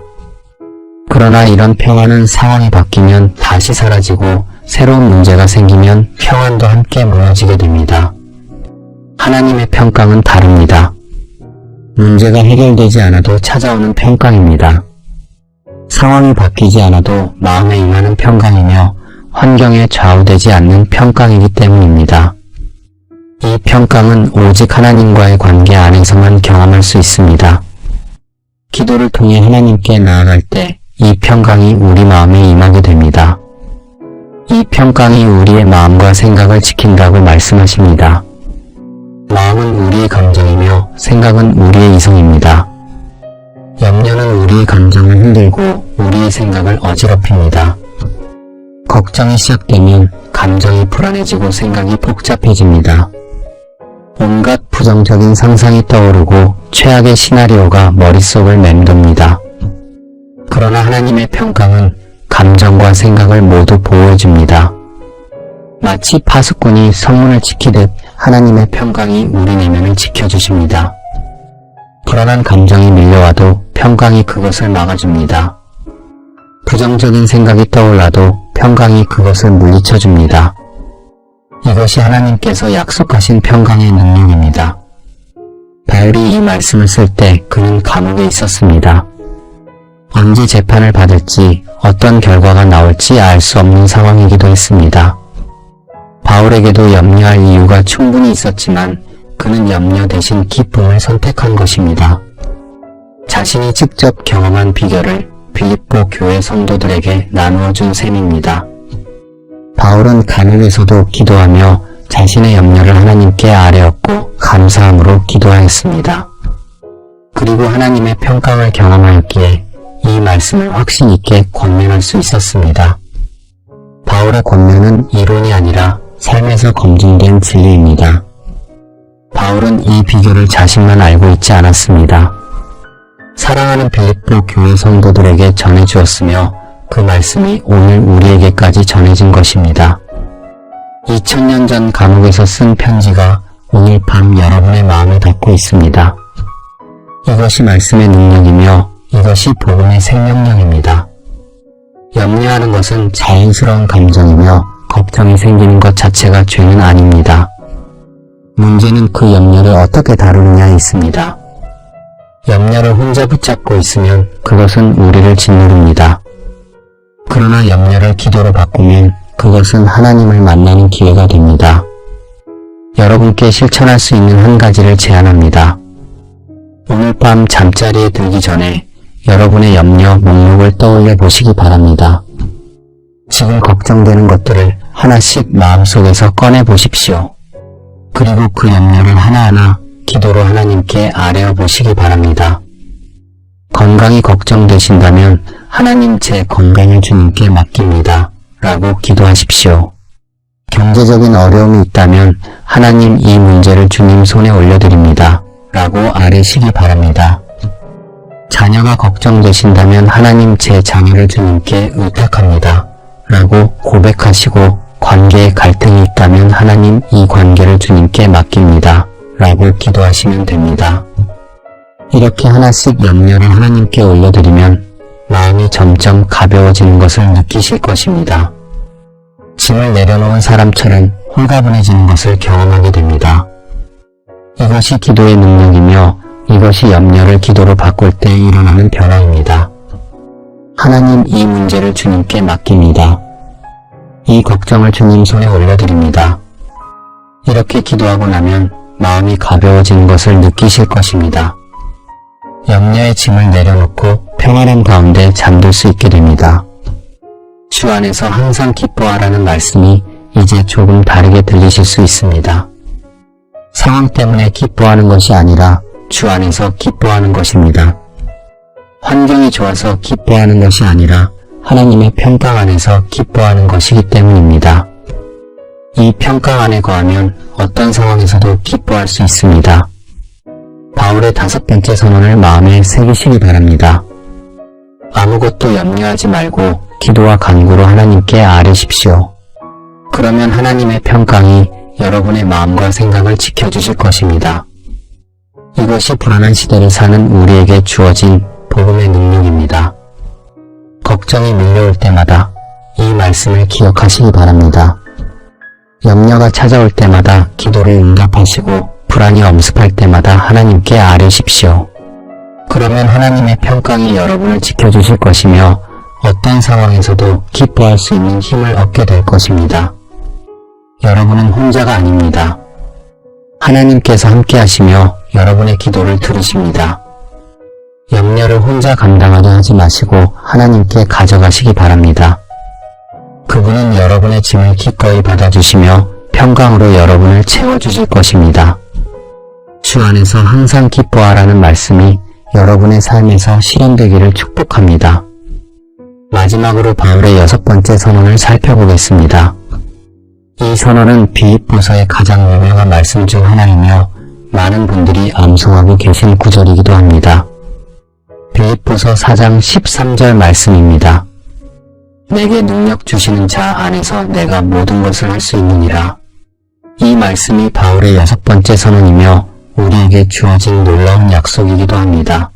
그러나 이런 평안은 상황이 바뀌면 다시 사라지고 새로운 문제가 생기면 평안도 함께 무너지게 됩니다. 하나님의 평강은 다릅니다. 문제가 해결되지 않아도 찾아오는 평강입니다. 상황이 바뀌지 않아도 마음에 임하는 평강이며 환경에 좌우되지 않는 평강이기 때문입니다. 이 평강은 오직 하나님과의 관계 안에서만 경험할 수 있습니다. 기도를 통해 하나님께 나아갈 때 이 평강이 우리 마음에 임하게 됩니다. 이 평강이 우리의 마음과 생각을 지킨다고 말씀하십니다. 마음은 우리의 감정이며 생각은 우리의 이성입니다. 염려는 우리의 감정을 흔들고 우리의 생각을 어지럽힙니다. 걱정이 시작되면 감정이 불안해지고 생각이 복잡해집니다. 온갖 부정적인 상상이 떠오르고 최악의 시나리오가 머릿속을 맴돕니다. 그러나 하나님의 평강은 감정과 생각을 모두 보호해줍니다. 마치 파수꾼이 성문을 지키듯 하나님의 평강이 우리 내면을 지켜주십니다. 불안한 감정이 밀려와도 평강이 그것을 막아줍니다. 부정적인 생각이 떠올라도 평강이 그것을 물리쳐줍니다. 이것이 하나님께서 약속하신 평강의 능력입니다. 바울이 이 말씀을 쓸 때 그는 감옥에 있었습니다. 언제 재판을 받을지 어떤 결과가 나올지 알 수 없는 상황이기도 했습니다. 바울에게도 염려할 이유가 충분히 있었지만 그는 염려 대신 기쁨을 선택한 것입니다. 자신이 직접 경험한 비결을 빌립보 교회 성도들에게 나누어 준 셈입니다. 바울은 감옥에서도 기도하며 자신의 염려를 하나님께 아뢰었고 감사함으로 기도하였습니다. 그리고 하나님의 평강을 경험하였기에 이 말씀을 확신 있게 권면할 수 있었습니다. 바울의 권면은 이론이 아니라 삶에서 검증된 진리입니다. 바울은 이 비결을 자신만 알고 있지 않았습니다. 사랑하는 빌립보 교회 성도들에게 전해주었으며 그 말씀이 오늘 우리에게까지 전해진 것입니다. 2000년 전 감옥에서 쓴 편지가 오늘 밤 여러분의 마음을 닫고 있습니다. 이것이 말씀의 능력이며 이것이 복음의 생명력입니다. 염려하는 것은 자연스러운 감정이며 걱정이 생기는 것 자체가 죄는 아닙니다. 문제는 그 염려를 어떻게 다루느냐에 있습니다. 염려를 혼자 붙잡고 있으면 그것은 우리를 짓누릅니다. 그러나 염려를 기도로 바꾸면 그것은 하나님을 만나는 기회가 됩니다. 여러분께 실천할 수 있는 한 가지를 제안합니다. 오늘 밤 잠자리에 들기 전에 여러분의 염려 목록을 떠올려 보시기 바랍니다. 지금 걱정되는 것들을 하나씩 마음속에서 꺼내 보십시오. 그리고 그 염려를 하나하나 기도로 하나님께 아뢰어 보시기 바랍니다. 건강이 걱정되신다면 하나님 제 건강을 주님께 맡깁니다. 라고 기도하십시오. 경제적인 어려움이 있다면 하나님 이 문제를 주님 손에 올려드립니다. 라고 아뢰시기 바랍니다. 자녀가 걱정되신다면 하나님 제 자녀를 주님께 의탁합니다. 라고 고백하시고 관계에 갈등이 있다면 하나님 이 관계를 주님께 맡깁니다. 라고 기도하시면 됩니다. 이렇게 하나씩 염려를 하나님께 올려드리면 마음이 점점 가벼워지는 것을 느끼실 것입니다. 짐을 내려놓은 사람처럼 홀가분해지는 것을 경험하게 됩니다. 이것이 기도의 능력이며 이것이 염려를 기도로 바꿀 때 일어나는 변화입니다. 하나님 이 문제를 주님께 맡깁니다. 이 걱정을 주님 손에 올려드립니다. 이렇게 기도하고 나면 마음이 가벼워지는 것을 느끼실 것입니다. 염려의 짐을 내려놓고 평안한 가운데 잠들 수 있게 됩니다. 주 안에서 항상 기뻐하라는 말씀이 이제 조금 다르게 들리실 수 있습니다. 상황 때문에 기뻐하는 것이 아니라 주 안에서 기뻐하는 것입니다. 환경이 좋아서 기뻐하는 것이 아니라 하나님의 평강 안에서 기뻐하는 것이기 때문입니다. 이 평강 안에 거하면 어떤 상황에서도 기뻐할 수 있습니다. 바울의 5번째 선언을 마음에 새기시기 바랍니다. 아무것도 염려하지 말고 기도와 간구로 하나님께 아뢰십시오. 그러면 하나님의 평강이 여러분의 마음과 생각을 지켜주실 것입니다. 이것이 불안한 시대를 사는 우리에게 주어진 복음의 능력입니다. 걱정이 밀려올 때마다 이 말씀을 기억하시기 바랍니다. 염려가 찾아올 때마다 기도를 응답하시고 불안이 엄습할 때마다 하나님께 아뢰십시오. 그러면 하나님의 평강이 여러분을 지켜주실 것이며 어떤 상황에서도 기뻐할 수 있는 힘을 얻게 될 것입니다. 여러분은 혼자가 아닙니다. 하나님께서 함께 하시며 여러분의 기도를 들으십니다. 염려를 혼자 감당하게 하지 마시고 하나님께 가져가시기 바랍니다. 그분은 여러분의 짐을 기꺼이 받아주시며 평강으로 여러분을 채워주실 것입니다. 주 안에서 항상 기뻐하라는 말씀이 여러분의 삶에서 실현되기를 축복합니다. 마지막으로 바울의 6번째 선언을 살펴보겠습니다. 이 선언은 빌립보서의 가장 유명한 말씀 중 하나이며 많은 분들이 암송하고 계신 구절이기도 합니다. 빌립보서 4장 13절 말씀입니다. 내게 능력 주시는 자 안에서 내가 모든 것을 할 수 있느니라. 이 말씀이 바울의 6번째 선언이며 우리에게 주어진 놀라운 약속이기도 합니다.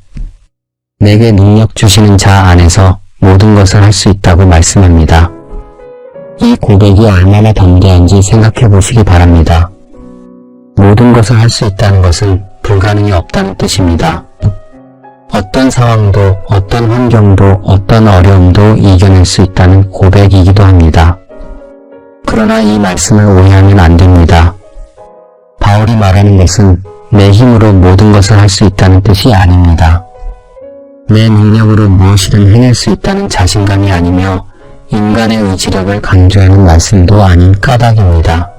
내게 능력 주시는 자 안에서 모든 것을 할 수 있다고 말씀합니다. 이 고백이 얼마나 담대한지 생각해 보시기 바랍니다. 모든 것을 할 수 있다는 것은 불가능이 없다는 뜻입니다. 어떤 상황도, 어떤 환경도, 어떤 어려움도 이겨낼 수 있다는 고백이기도 합니다. 그러나 이 말씀을 오해하면 안 됩니다. 바울이 말하는 것은 내 힘으로 모든 것을 할 수 있다는 뜻이 아닙니다. 내 능력으로 무엇이든 해낼 수 있다는 자신감이 아니며 인간의 의지력을 강조하는 말씀도 아닌 까닭입니다.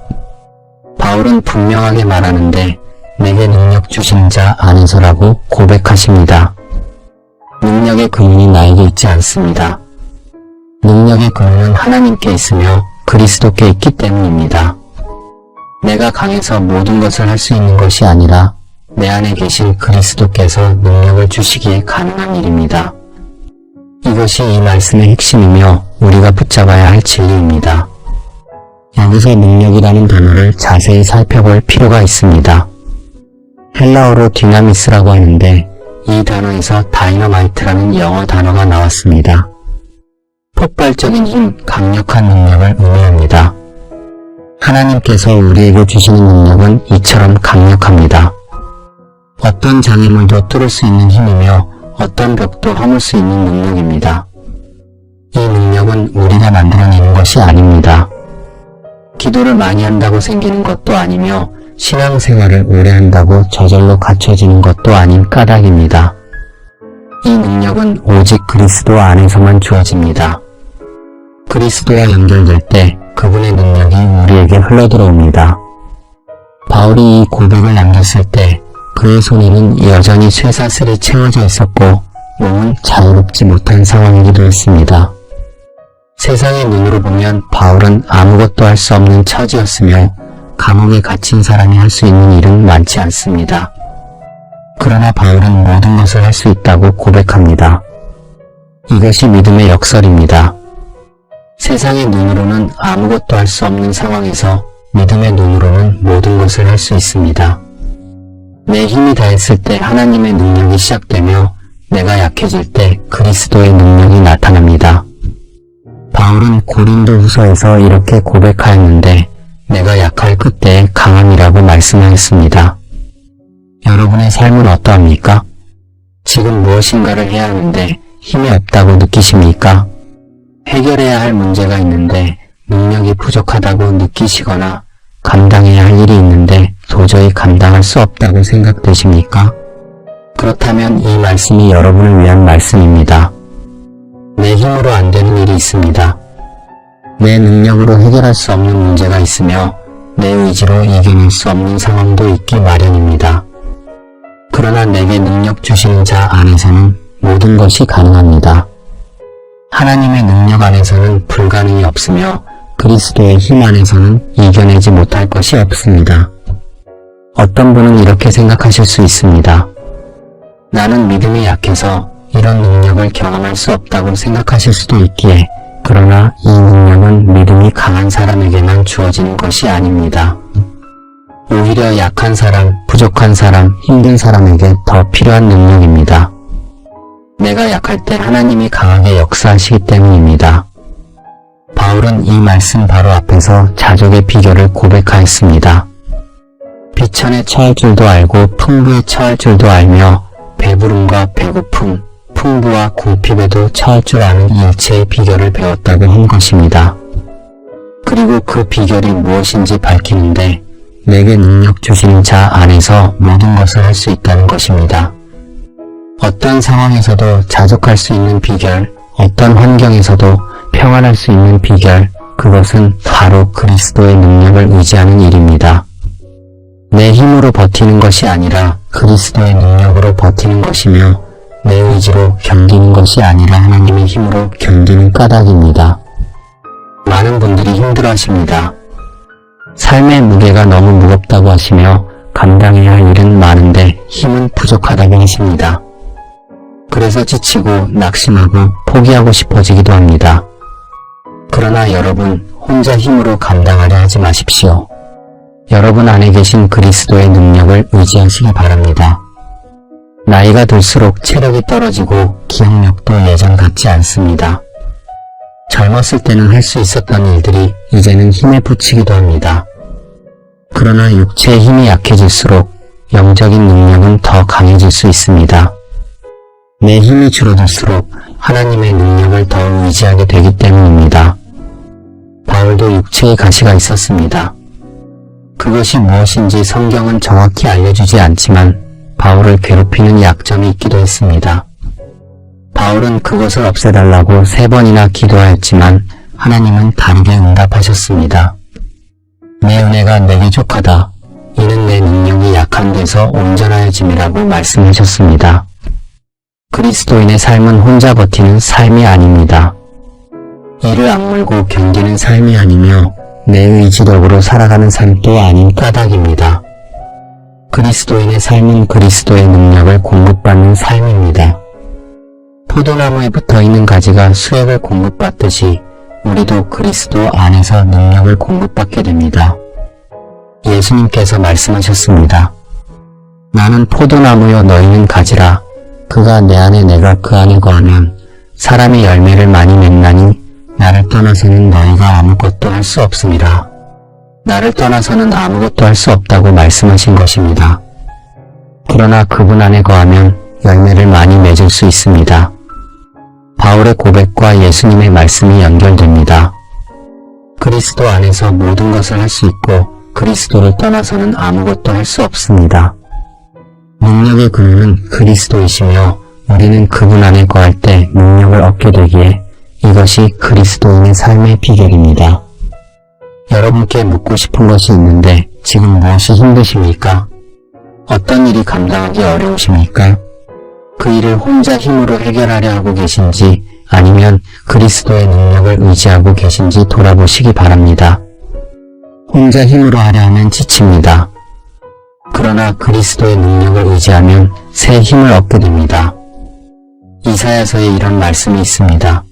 바울은 분명하게 말하는데 내게 능력 주신 자 안에서라고 고백하십니다. 능력의 근원이 나에게 있지 않습니다. 능력의 근원은 하나님께 있으며 그리스도께 있기 때문입니다. 내가 강해서 모든 것을 할 수 있는 것이 아니라 내 안에 계신 그리스도께서 능력을 주시기에 가능한 일입니다. 이것이 이 말씀의 핵심이며 우리가 붙잡아야 할 진리입니다. 여기서 능력이라는 단어를 자세히 살펴볼 필요가 있습니다. 헬라어로 디나미스라고 하는데 이 단어에서 다이너마이트라는 영어 단어가 나왔습니다. 폭발적인 힘, 강력한 능력을 의미합니다. 하나님께서 우리에게 주시는 능력은 이처럼 강력합니다. 어떤 장애물도 뚫을 수 있는 힘이며 어떤 벽도 허물 수 있는 능력입니다. 이 능력은 우리가 만들어내는 것이 아닙니다. 기도를 많이 한다고 생기는 것도 아니며 신앙생활을 오래 한다고 저절로 갖춰지는 것도 아닌 까닭입니다. 이 능력은 오직 그리스도 안에서만 주어집니다. 그리스도와 연결될 때 그분의 능력이 우리에게 흘러들어옵니다. 바울이 이 고백을 남겼을 때 그의 손에는 여전히 쇠사슬이 채워져 있었고 몸은 자유롭지 못한 상황이기도 했습니다. 세상의 눈으로 보면 바울은 아무것도 할 수 없는 처지였으며 감옥에 갇힌 사람이 할 수 있는 일은 많지 않습니다. 그러나 바울은 모든 것을 할 수 있다고 고백합니다. 이것이 믿음의 역설입니다. 세상의 눈으로는 아무것도 할 수 없는 상황에서 믿음의 눈으로는 모든 것을 할 수 있습니다. 내 힘이 다했을 때 하나님의 능력이 시작되며 내가 약해질 때 그리스도의 능력이 나타납니다. 바울은 고린도 후서에서 이렇게 고백하였는데 내가 약할 그때의 강함이라고 말씀하였습니다. 여러분의 삶은 어떠합니까? 지금 무엇인가를 해야 하는데 힘이 없다고 느끼십니까? 해결해야 할 문제가 있는데 능력이 부족하다고 느끼시거나 감당해야 할 일이 있는데 도저히 감당할 수 없다고 생각되십니까? 그렇다면 이 말씀이 여러분을 위한 말씀입니다. 내 힘으로 안 되는 일이 있습니다. 내 능력으로 해결할 수 없는 문제가 있으며 내 의지로 이겨낼 수 없는 상황도 있기 마련입니다. 그러나 내게 능력 주시는 자 안에서는 모든 것이 가능합니다. 하나님의 능력 안에서는 불가능이 없으며 그리스도의 힘 안에서는 이겨내지 못할 것이 없습니다. 어떤 분은 이렇게 생각하실 수 있습니다. 나는 믿음이 약해서 이런 능력을 경험할 수 없다고 생각하실 수도 있기에 그러나 이 능력은 믿음이 강한 사람에게만 주어지는 것이 아닙니다. 오히려 약한 사람, 부족한 사람, 힘든 사람에게 더 필요한 능력입니다. 내가 약할 때 하나님이 강하게 역사하시기 때문입니다. 바울은 이 말씀 바로 앞에서 자족의 비결을 고백하였습니다. 비천에 처할 줄도 알고 풍부에 처할 줄도 알며 배부름과 배고픔, 풍부와 궁핍에도 처할 줄 아는 일체의 비결을 배웠다고 한 것입니다. 그리고 그 비결이 무엇인지 밝히는데 내게 능력 주시는 자 안에서 모든 것을 할 수 있다는 것입니다. 어떤 상황에서도 자족할 수 있는 비결, 어떤 환경에서도 평안할 수 있는 비결, 그것은 바로 그리스도의 능력을 의지하는 일입니다. 내 힘으로 버티는 것이 아니라 그리스도의 능력으로 버티는 것이며 내 의지로 견디는 것이 아니라 하나님의 힘으로 견디는 까닭입니다. 많은 분들이 힘들어하십니다. 삶의 무게가 너무 무겁다고 하시며 감당해야 할 일은 많은데 힘은 부족하다고 하십니다. 그래서 지치고 낙심하고 포기하고 싶어지기도 합니다. 그러나 여러분, 혼자 힘으로 감당하려 하지 마십시오. 여러분 안에 계신 그리스도의 능력을 의지하시기 바랍니다. 나이가 들수록 체력이 떨어지고 기억력도 예전 같지 않습니다. 젊었을 때는 할 수 있었던 일들이 이제는 힘에 부치기도 합니다. 그러나 육체의 힘이 약해질수록 영적인 능력은 더 강해질 수 있습니다. 내 힘이 줄어들수록 하나님의 능력을 더 의지하게 되기 때문입니다. 바울도 육체의 가시가 있었습니다. 그것이 무엇인지 성경은 정확히 알려주지 않지만 바울을 괴롭히는 약점이 있기도 했습니다. 바울은 그것을 없애달라고 3번이나 기도하였지만 하나님은 다르게 응답하셨습니다. 내 은혜가 내게 족하다. 이는 내 능력이 약한 데서 온전하여짐이라고 말씀하셨습니다. 그리스도인의 삶은 혼자 버티는 삶이 아닙니다. 이를 악물고 견디는 삶이 아니며 내 의지력으로 살아가는 삶도 아닌 까닭입니다. 그리스도인의 삶은 그리스도의 능력을 공급받는 삶입니다. 포도나무에 붙어있는 가지가 수액을 공급받듯이 우리도 그리스도 안에서 능력을 공급받게 됩니다. 예수님께서 말씀하셨습니다. 나는 포도나무요 너희는 가지라. 그가 내 안에 내가 그 안에 거하면 사람이 열매를 많이 맺나니 나를 떠나서는 너희가 아무것도 할 수 없음이라. 나를 떠나서는 아무것도 할 수 없다고 말씀하신 것입니다. 그러나 그분 안에 거하면 열매를 많이 맺을 수 있습니다. 바울의 고백과 예수님의 말씀이 연결됩니다. 그리스도 안에서 모든 것을 할 수 있고 그리스도를 떠나서는 아무것도 할 수 없습니다. 능력의 근원은 그리스도이시며 우리는 그분 안에 거할 때 능력을 얻게 되기에 이것이 그리스도인의 삶의 비결입니다. 여러분께 묻고 싶은 것이 있는데 지금 무엇이 힘드십니까? 어떤 일이 감당하기 어려우십니까? 그 일을 혼자 힘으로 해결하려 하고 계신지 아니면 그리스도의 능력을 의지하고 계신지 돌아보시기 바랍니다. 혼자 힘으로 하려 하면 지칩니다. 그러나 그리스도의 능력을 의지하면 새 힘을 얻게 됩니다. 이사야서에 이런 말씀이 있습니다.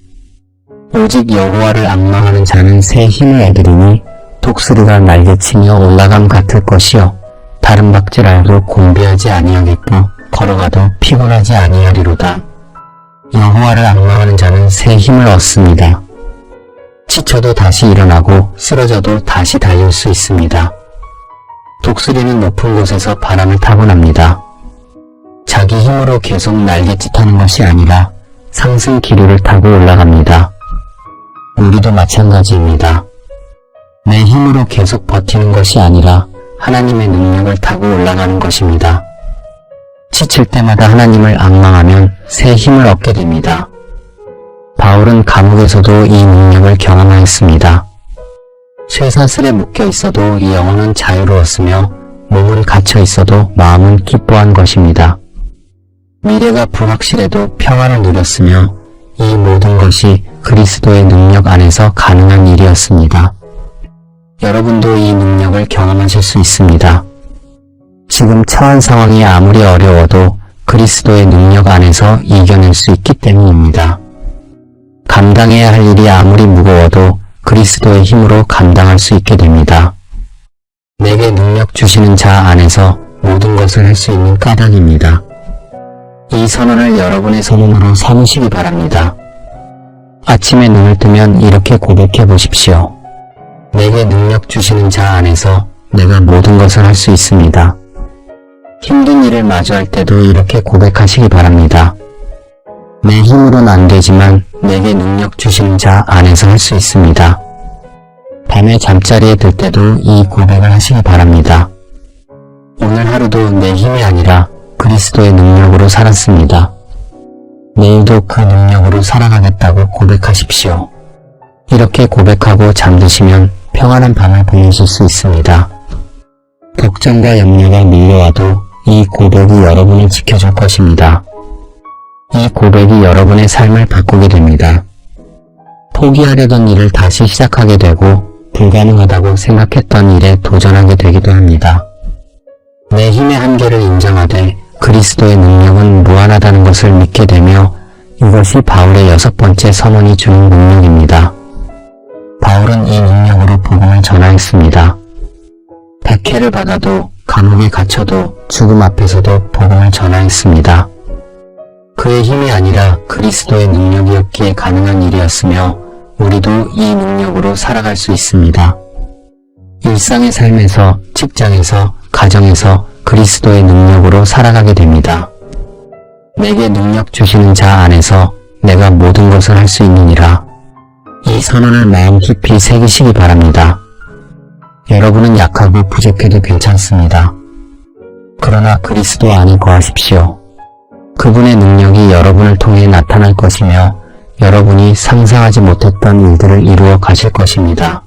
오직 여호와를 앙망하는 자는 새 힘을 얻으리니 독수리가 날개치며 올라감 같을 것이요 다른 박질알도 곤비하지 아니하겠고 걸어가도 피곤하지 아니하리로다. 여호와를 앙망하는 자는 새 힘을 얻습니다. 지쳐도 다시 일어나고 쓰러져도 다시 달릴 수 있습니다. 독수리는 높은 곳에서 바람을 타고 납니다. 자기 힘으로 계속 날갯짓하는 것이 아니라 상승 기류를 타고 올라갑니다. 우리도 마찬가지입니다. 내 힘으로 계속 버티는 것이 아니라 하나님의 능력을 타고 올라가는 것입니다. 지칠 때마다 하나님을 앙망하면 새 힘을 얻게 됩니다. 바울은 감옥에서도 이 능력을 경험하였습니다. 쇠사슬에 묶여 있어도 이 영혼은 자유로웠으며 몸은 갇혀 있어도 마음은 기뻐한 것입니다. 미래가 불확실해도 평안을 누렸으며 이 모든 것이 그리스도의 능력 안에서 가능한 일이었습니다. 여러분도 이 능력을 경험하실 수 있습니다. 지금 처한 상황이 아무리 어려워도 그리스도의 능력 안에서 이겨낼 수 있기 때문입니다. 감당해야 할 일이 아무리 무거워도 그리스도의 힘으로 감당할 수 있게 됩니다. 내게 능력 주시는 자 안에서 모든 것을 할 수 있는 까닭입니다. 이 선언을 여러분의 선언으로 삼으시기 바랍니다. 아침에 눈을 뜨면 이렇게 고백해 보십시오. 내게 능력 주시는 자 안에서 내가 모든 것을 할 수 있습니다. 힘든 일을 마주할 때도 이렇게 고백하시기 바랍니다. 내 힘으로는 안 되지만 내게 능력 주시는 자 안에서 할 수 있습니다. 밤에 잠자리에 들 때도 이 고백을 하시기 바랍니다. 오늘 하루도 내 힘이 아니라 그리스도의 능력으로 살았습니다. 내일도 그 능력으로 살아가겠다고 고백하십시오. 이렇게 고백하고 잠드시면 평안한 밤을 보내실 수 있습니다. 걱정과 염려가 밀려와도 이 고백이 여러분을 지켜줄 것입니다. 이 고백이 여러분의 삶을 바꾸게 됩니다. 포기하려던 일을 다시 시작하게 되고 불가능하다고 생각했던 일에 도전하게 되기도 합니다. 내 힘의 한계를 인정하되 그리스도의 능력은 무한하다는 것을 믿게 되며 이것이 바울의 6번째 선언이 주는 능력입니다. 바울은 이 능력으로 복음을 전하였습니다. 박해를 받아도 감옥에 갇혀도 죽음 앞에서도 복음을 전하였습니다. 그의 힘이 아니라 그리스도의 능력이었기에 가능한 일이었으며 우리도 이 능력으로 살아갈 수 있습니다. 일상의 삶에서, 직장에서, 가정에서 그리스도의 능력으로 살아가게 됩니다. 내게 능력 주시는 자 안에서 내가 모든 것을 할 수 있느니라. 이 선언을 마음 깊이 새기시기 바랍니다. 여러분은 약하고 부족해도 괜찮습니다. 그러나 그리스도 안에 거하십시오. 그분의 능력이 여러분을 통해 나타날 것이며 여러분이 상상하지 못했던 일들을 이루어 가실 것입니다.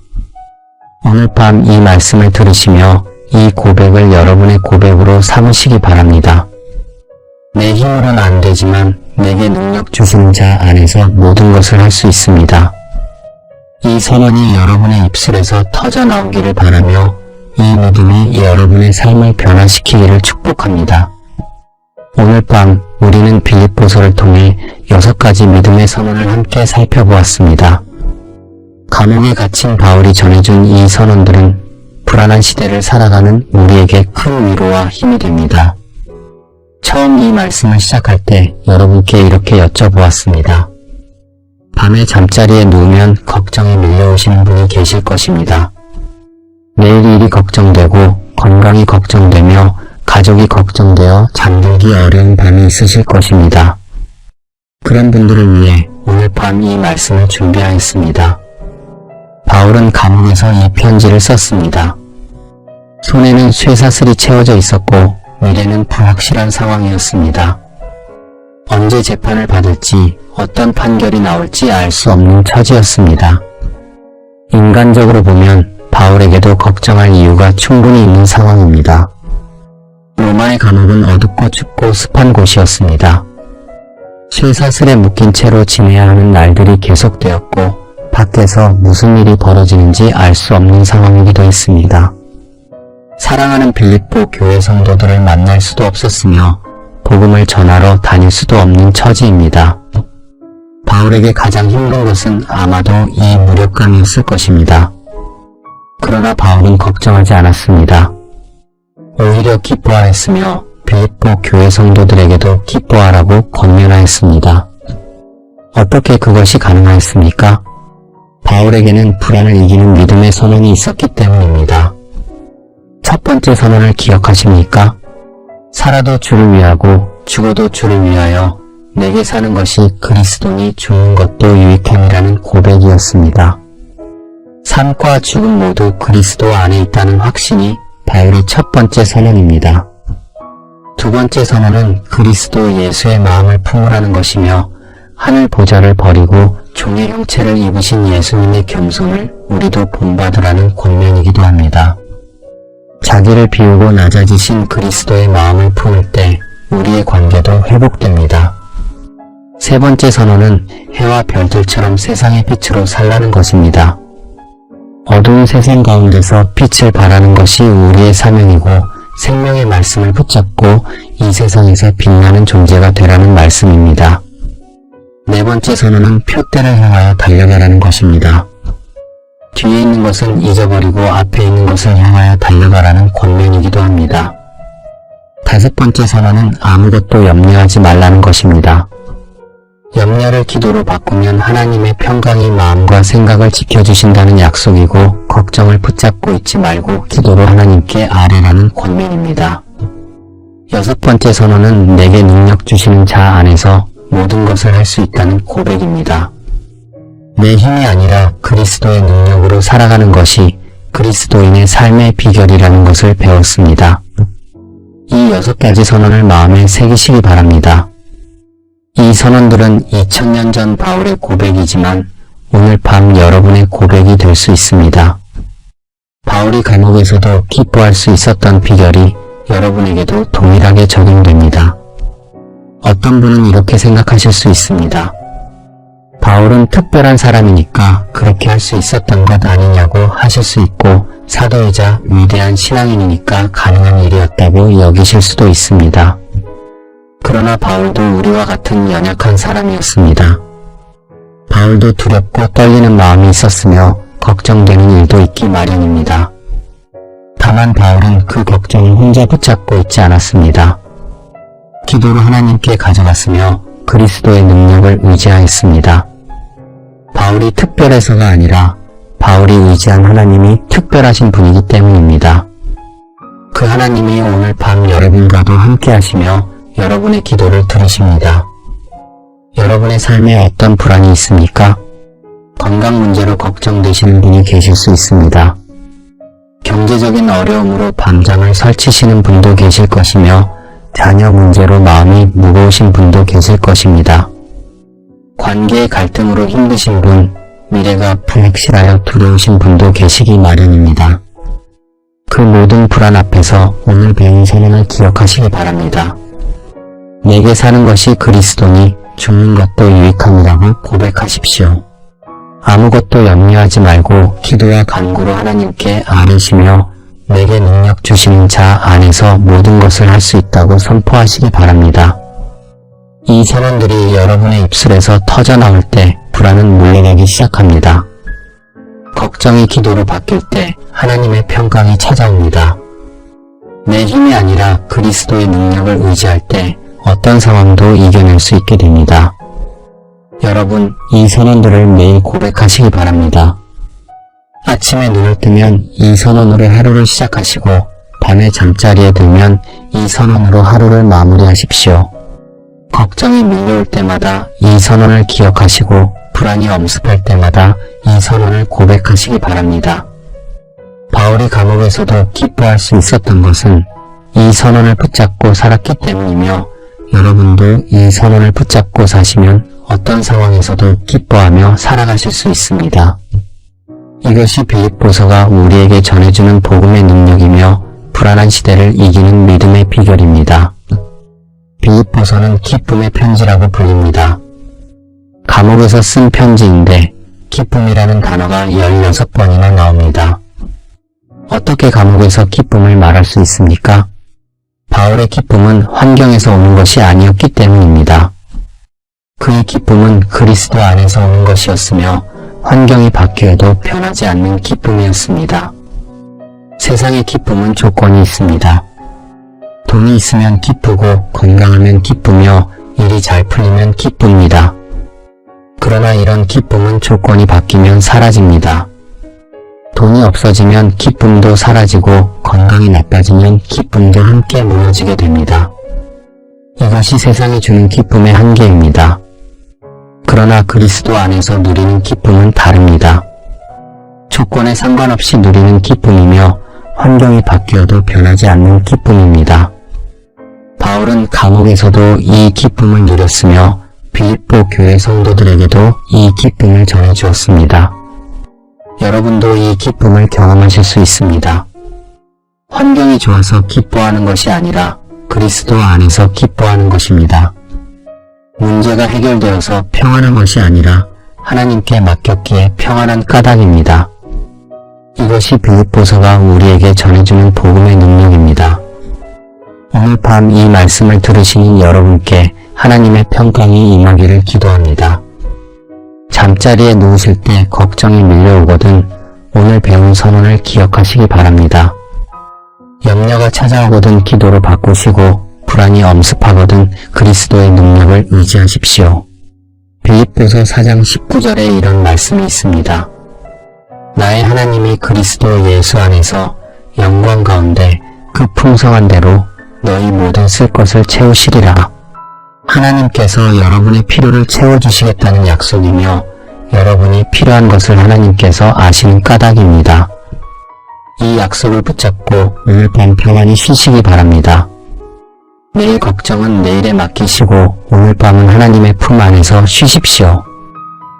오늘 밤 이 말씀을 들으시며 이 고백을 여러분의 고백으로 삼으시기 바랍니다. 내 힘으로는 안 되지만 내게 능력 주시는 자 안에서 모든 것을 할 수 있습니다. 이 선언이 여러분의 입술에서 터져 나오기를 바라며 이 믿음이 여러분의 삶을 변화시키기를 축복합니다. 오늘 밤 우리는 빌립보서를 통해 6가지 믿음의 선언을 함께 살펴보았습니다. 감옥에 갇힌 바울이 전해준 이 선언들은 불안한 시대를 살아가는 우리에게 큰 위로와 힘이 됩니다. 처음 이 말씀을 시작할 때 여러분께 이렇게 여쭤보았습니다. 밤에 잠자리에 누우면 걱정이 밀려오시는 분이 계실 것입니다. 내일 일이 걱정되고 건강이 걱정되며 가족이 걱정되어 잠들기 어려운 밤이 있으실 것입니다. 그런 분들을 위해 오늘 밤 이 말씀을 준비하였습니다. 바울은 감옥에서 이 편지를 썼습니다. 손에는 쇠사슬이 채워져 있었고 미래는 불확실한 상황이었습니다. 언제 재판을 받을지 어떤 판결이 나올지 알 수 없는 처지였습니다. 인간적으로 보면 바울에게도 걱정할 이유가 충분히 있는 상황입니다. 로마의 감옥은 어둡고 춥고 습한 곳이었습니다. 쇠사슬에 묶인 채로 지내야 하는 날들이 계속되었고 밖에서 무슨 일이 벌어지는지 알 수 없는 상황이기도 했습니다. 사랑하는 빌립보 교회 성도들을 만날 수도 없었으며 복음을 전하러 다닐 수도 없는 처지입니다. 바울에게 가장 힘든 것은 아마도 이 무력감이었을 것입니다. 그러나 바울은 걱정하지 않았습니다. 오히려 기뻐하였으며 빌립보 교회 성도들에게도 기뻐하라고 권면하였습니다. 어떻게 그것이 가능하였습니까? 바울에게는 불안을 이기는 믿음의 선언이 있었기 때문입니다. 첫 번째 선언을 기억하십니까? 살아도 주를 위하고 죽어도 주를 위하여 내게 사는 것이 그리스도니 죽는 것도 유익함이라는 고백이었습니다. 삶과 죽음 모두 그리스도 안에 있다는 확신이 바울의 첫 번째 선언입니다. 두 번째 선언은 그리스도 예수의 마음을 품으라는 것이며 하늘 보좌를 버리고 종의 형체를 입으신 예수님의 겸손을 우리도 본받으라는 권면이기도 합니다. 자기를 비우고 낮아지신 그리스도의 마음을 품을 때 우리의 관계도 회복됩니다. 세 번째 선언은 해와 별들처럼 세상의 빛으로 살라는 것입니다. 어두운 세상 가운데서 빛을 발하는 것이 우리의 사명이고 생명의 말씀을 붙잡고 이 세상에서 빛나는 존재가 되라는 말씀입니다. 네 번째 선언은 표대를 향하여 달려가라는 것입니다. 뒤에 있는 것은 잊어버리고 앞에 있는 것을 향하여 달려가라는 권면이기도 합니다. 다섯 번째 선언은 아무것도 염려하지 말라는 것입니다. 염려를 기도로 바꾸면 하나님의 평강이 마음과 생각을 지켜주신다는 약속이고 걱정을 붙잡고 있지 말고 기도로 하나님께 아뢰라는 권면입니다. 여섯 번째 선언은 내게 능력 주시는 자 안에서 모든 것을 할 수 있다는 고백입니다. 내 힘이 아니라 그리스도의 능력으로 살아가는 것이 그리스도인의 삶의 비결이라는 것을 배웠습니다. 이 6가지 선언을 마음에 새기시기 바랍니다. 이 선언들은 2000년 전 바울의 고백이지만 오늘 밤 여러분의 고백이 될 수 있습니다. 바울이 감옥에서도 기뻐할 수 있었던 비결이 여러분에게도 동일하게 적용됩니다. 어떤 분은 이렇게 생각하실 수 있습니다. 바울은 특별한 사람이니까 그렇게 할 수 있었던 것 아니냐고 하실 수 있고 사도이자 위대한 신앙인이니까 가능한 일이었다고 여기실 수도 있습니다. 그러나 바울도 우리와 같은 연약한 사람이었습니다. 바울도 두렵고 떨리는 마음이 있었으며 걱정되는 일도 있기 마련입니다. 다만 바울은 그 걱정을 혼자 붙잡고 있지 않았습니다. 기도로 하나님께 가져갔으며 그리스도의 능력을 의지하였습니다. 바울이 특별해서가 아니라 바울이 의지한 하나님이 특별하신 분이기 때문입니다. 그 하나님이 오늘 밤 여러분과도 함께 하시며 여러분의 기도를 들으십니다. 여러분의 삶에 어떤 불안이 있습니까? 건강 문제로 걱정되시는 분이 계실 수 있습니다. 경제적인 어려움으로 밤잠을 설치시는 분도 계실 것이며 자녀 문제로 마음이 무거우신 분도 계실 것입니다. 관계의 갈등으로 힘드신 분, 미래가 불확실하여 두려우신 분도 계시기 마련입니다. 그 모든 불안 앞에서 오늘 배운 선언을 기억하시기 바랍니다. 내게 사는 것이 그리스도니 죽는 것도 유익함이라고 고백하십시오. 아무것도 염려하지 말고 기도와 간구로 하나님께 아뢰시며 내게 능력 주시는 자 안에서 모든 것을 할 수 있다고 선포하시기 바랍니다. 이 선언들이 여러분의 입술에서 터져나올 때 불안은 물러나기 시작합니다. 걱정이 기도로 바뀔 때 하나님의 평강이 찾아옵니다. 내 힘이 아니라 그리스도의 능력을 의지할 때 어떤 상황도 이겨낼 수 있게 됩니다. 여러분, 이 선언들을 매일 고백하시기 바랍니다. 아침에 눈을 뜨면 이 선언으로 하루를 시작하시고 밤에 잠자리에 들면 이 선언으로 하루를 마무리하십시오. 걱정이 밀려올 때마다 이 선언을 기억하시고 불안이 엄습할 때마다 이 선언을 고백하시기 바랍니다. 바울이 감옥에서도 기뻐할 수 있었던 것은 이 선언을 붙잡고 살았기 때문이며 여러분도 이 선언을 붙잡고 사시면 어떤 상황에서도 기뻐하며 살아가실 수 있습니다. 이것이 빌립보서가 우리에게 전해주는 복음의 능력이며 불안한 시대를 이기는 믿음의 비결입니다. 빌립보서는 기쁨의 편지라고 불립니다. 감옥에서 쓴 편지인데 기쁨이라는 단어가 16번이나 나옵니다. 어떻게 감옥에서 기쁨을 말할 수 있습니까? 바울의 기쁨은 환경에서 오는 것이 아니었기 때문입니다. 그의 기쁨은 그리스도 안에서 오는 것이었으며 환경이 바뀌어도 변하지 않는 기쁨이었습니다. 세상의 기쁨은 조건이 있습니다. 돈이 있으면 기쁘고 건강하면 기쁘며 일이 잘 풀리면 기쁩니다. 그러나 이런 기쁨은 조건이 바뀌면 사라집니다. 돈이 없어지면 기쁨도 사라지고 건강이 나빠지면 기쁨도 함께 무너지게 됩니다. 이것이 세상이 주는 기쁨의 한계입니다. 그러나 그리스도 안에서 누리는 기쁨은 다릅니다. 조건에 상관없이 누리는 기쁨이며 환경이 바뀌어도 변하지 않는 기쁨입니다. 바울은 감옥에서도 이 기쁨을 누렸으며 빌립보 교회 성도들에게도 이 기쁨을 전해주었습니다. 여러분도 이 기쁨을 경험하실 수 있습니다. 환경이 좋아서 기뻐하는 것이 아니라 그리스도 안에서 기뻐하는 것입니다. 문제가 해결되어서 평안한 것이 아니라 하나님께 맡겼기에 평안한 까닭입니다. 이것이 빌립보서가 우리에게 전해주는 복음의 능력입니다. 오늘 밤 이 말씀을 들으시는 여러분께 하나님의 평강이 임하기를 기도합니다. 잠자리에 누우실 때 걱정이 밀려오거든 오늘 배운 선언을 기억하시기 바랍니다. 염려가 찾아오거든 기도로 바꾸시고 불안이 엄습하거든 그리스도의 능력을 의지하십시오. 빌립보서 4장 19절에 이런 말씀이 있습니다. 나의 하나님이 그리스도 예수 안에서 영광 가운데 그 풍성한 대로 너희 모든 쓸 것을 채우시리라. 하나님께서 여러분의 필요를 채워주시겠다는 약속이며 여러분이 필요한 것을 하나님께서 아시는 까닭입니다. 이 약속을 붙잡고 오늘 밤 평안히 쉬시기 바랍니다. 내일 걱정은 내일에 맡기시고 오늘 밤은 하나님의 품 안에서 쉬십시오.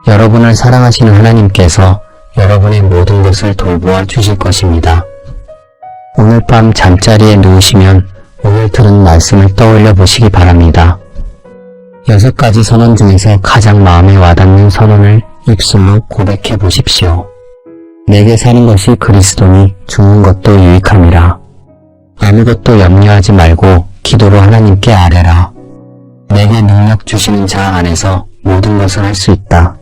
여러분을 사랑하시는 하나님께서 여러분의 모든 것을 돌보아 주실 것입니다. 오늘 밤 잠자리에 누우시면 오늘 들은 말씀을 떠올려 보시기 바랍니다. 6가지 선언 중에서 가장 마음에 와닿는 선언을 입술로 고백해 보십시오. 내게 사는 것이 그리스도니 죽는 것도 유익함이라. 아무것도 염려하지 말고 기도로 하나님께 아뢰라. 내게 능력 주시는 자 안에서 모든 것을 할 수 있다.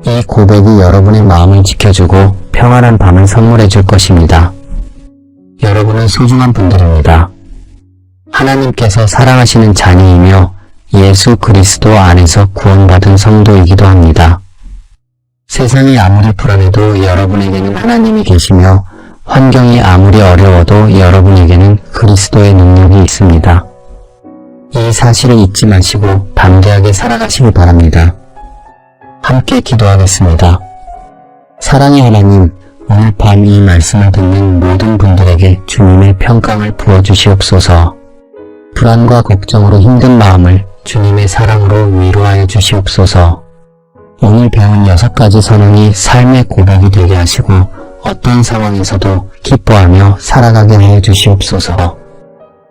이 고백이 여러분의 마음을 지켜주고 평안한 밤을 선물해 줄 것입니다. 여러분은 소중한 분들입니다. 하나님께서 사랑하시는 자녀이며 예수 그리스도 안에서 구원받은 성도이기도 합니다. 세상이 아무리 불안해도 여러분에게는 하나님이 계시며 환경이 아무리 어려워도 여러분에게는 그리스도의 능력이 있습니다. 이 사실을 잊지 마시고 담대하게 살아가시기 바랍니다. 함께 기도하겠습니다. 사랑의 하나님, 오늘 밤 이 말씀을 듣는 모든 분들에게 주님의 평강을 부어주시옵소서. 불안과 걱정으로 힘든 마음을 주님의 사랑으로 위로하여 주시옵소서. 오늘 배운 6가지 선언이 삶의 고백이 되게 하시고 어떤 상황에서도 기뻐하며 살아가게 하여 주시옵소서.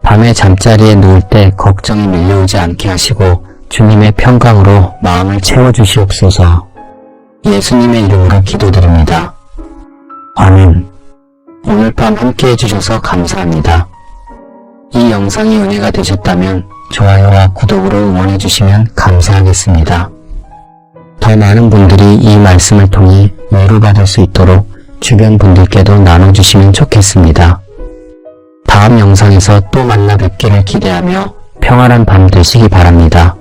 밤에 잠자리에 누울 때 걱정이 밀려오지 않게 하시고 주님의 평강으로 마음을 채워주시옵소서. 예수님의 이름으로 기도드립니다. 아멘. 오늘 밤 함께 해주셔서 감사합니다. 이 영상이 은혜가 되셨다면 좋아요와 구독으로 응원해주시면 감사하겠습니다. 더 더 많은 분들이 이 말씀을 통해 위로받을 수 있도록 주변 분들께도 나눠주시면 좋겠습니다. 다음 영상에서 또 만나 뵙기를 기대하며 평안한 밤 되시기 바랍니다.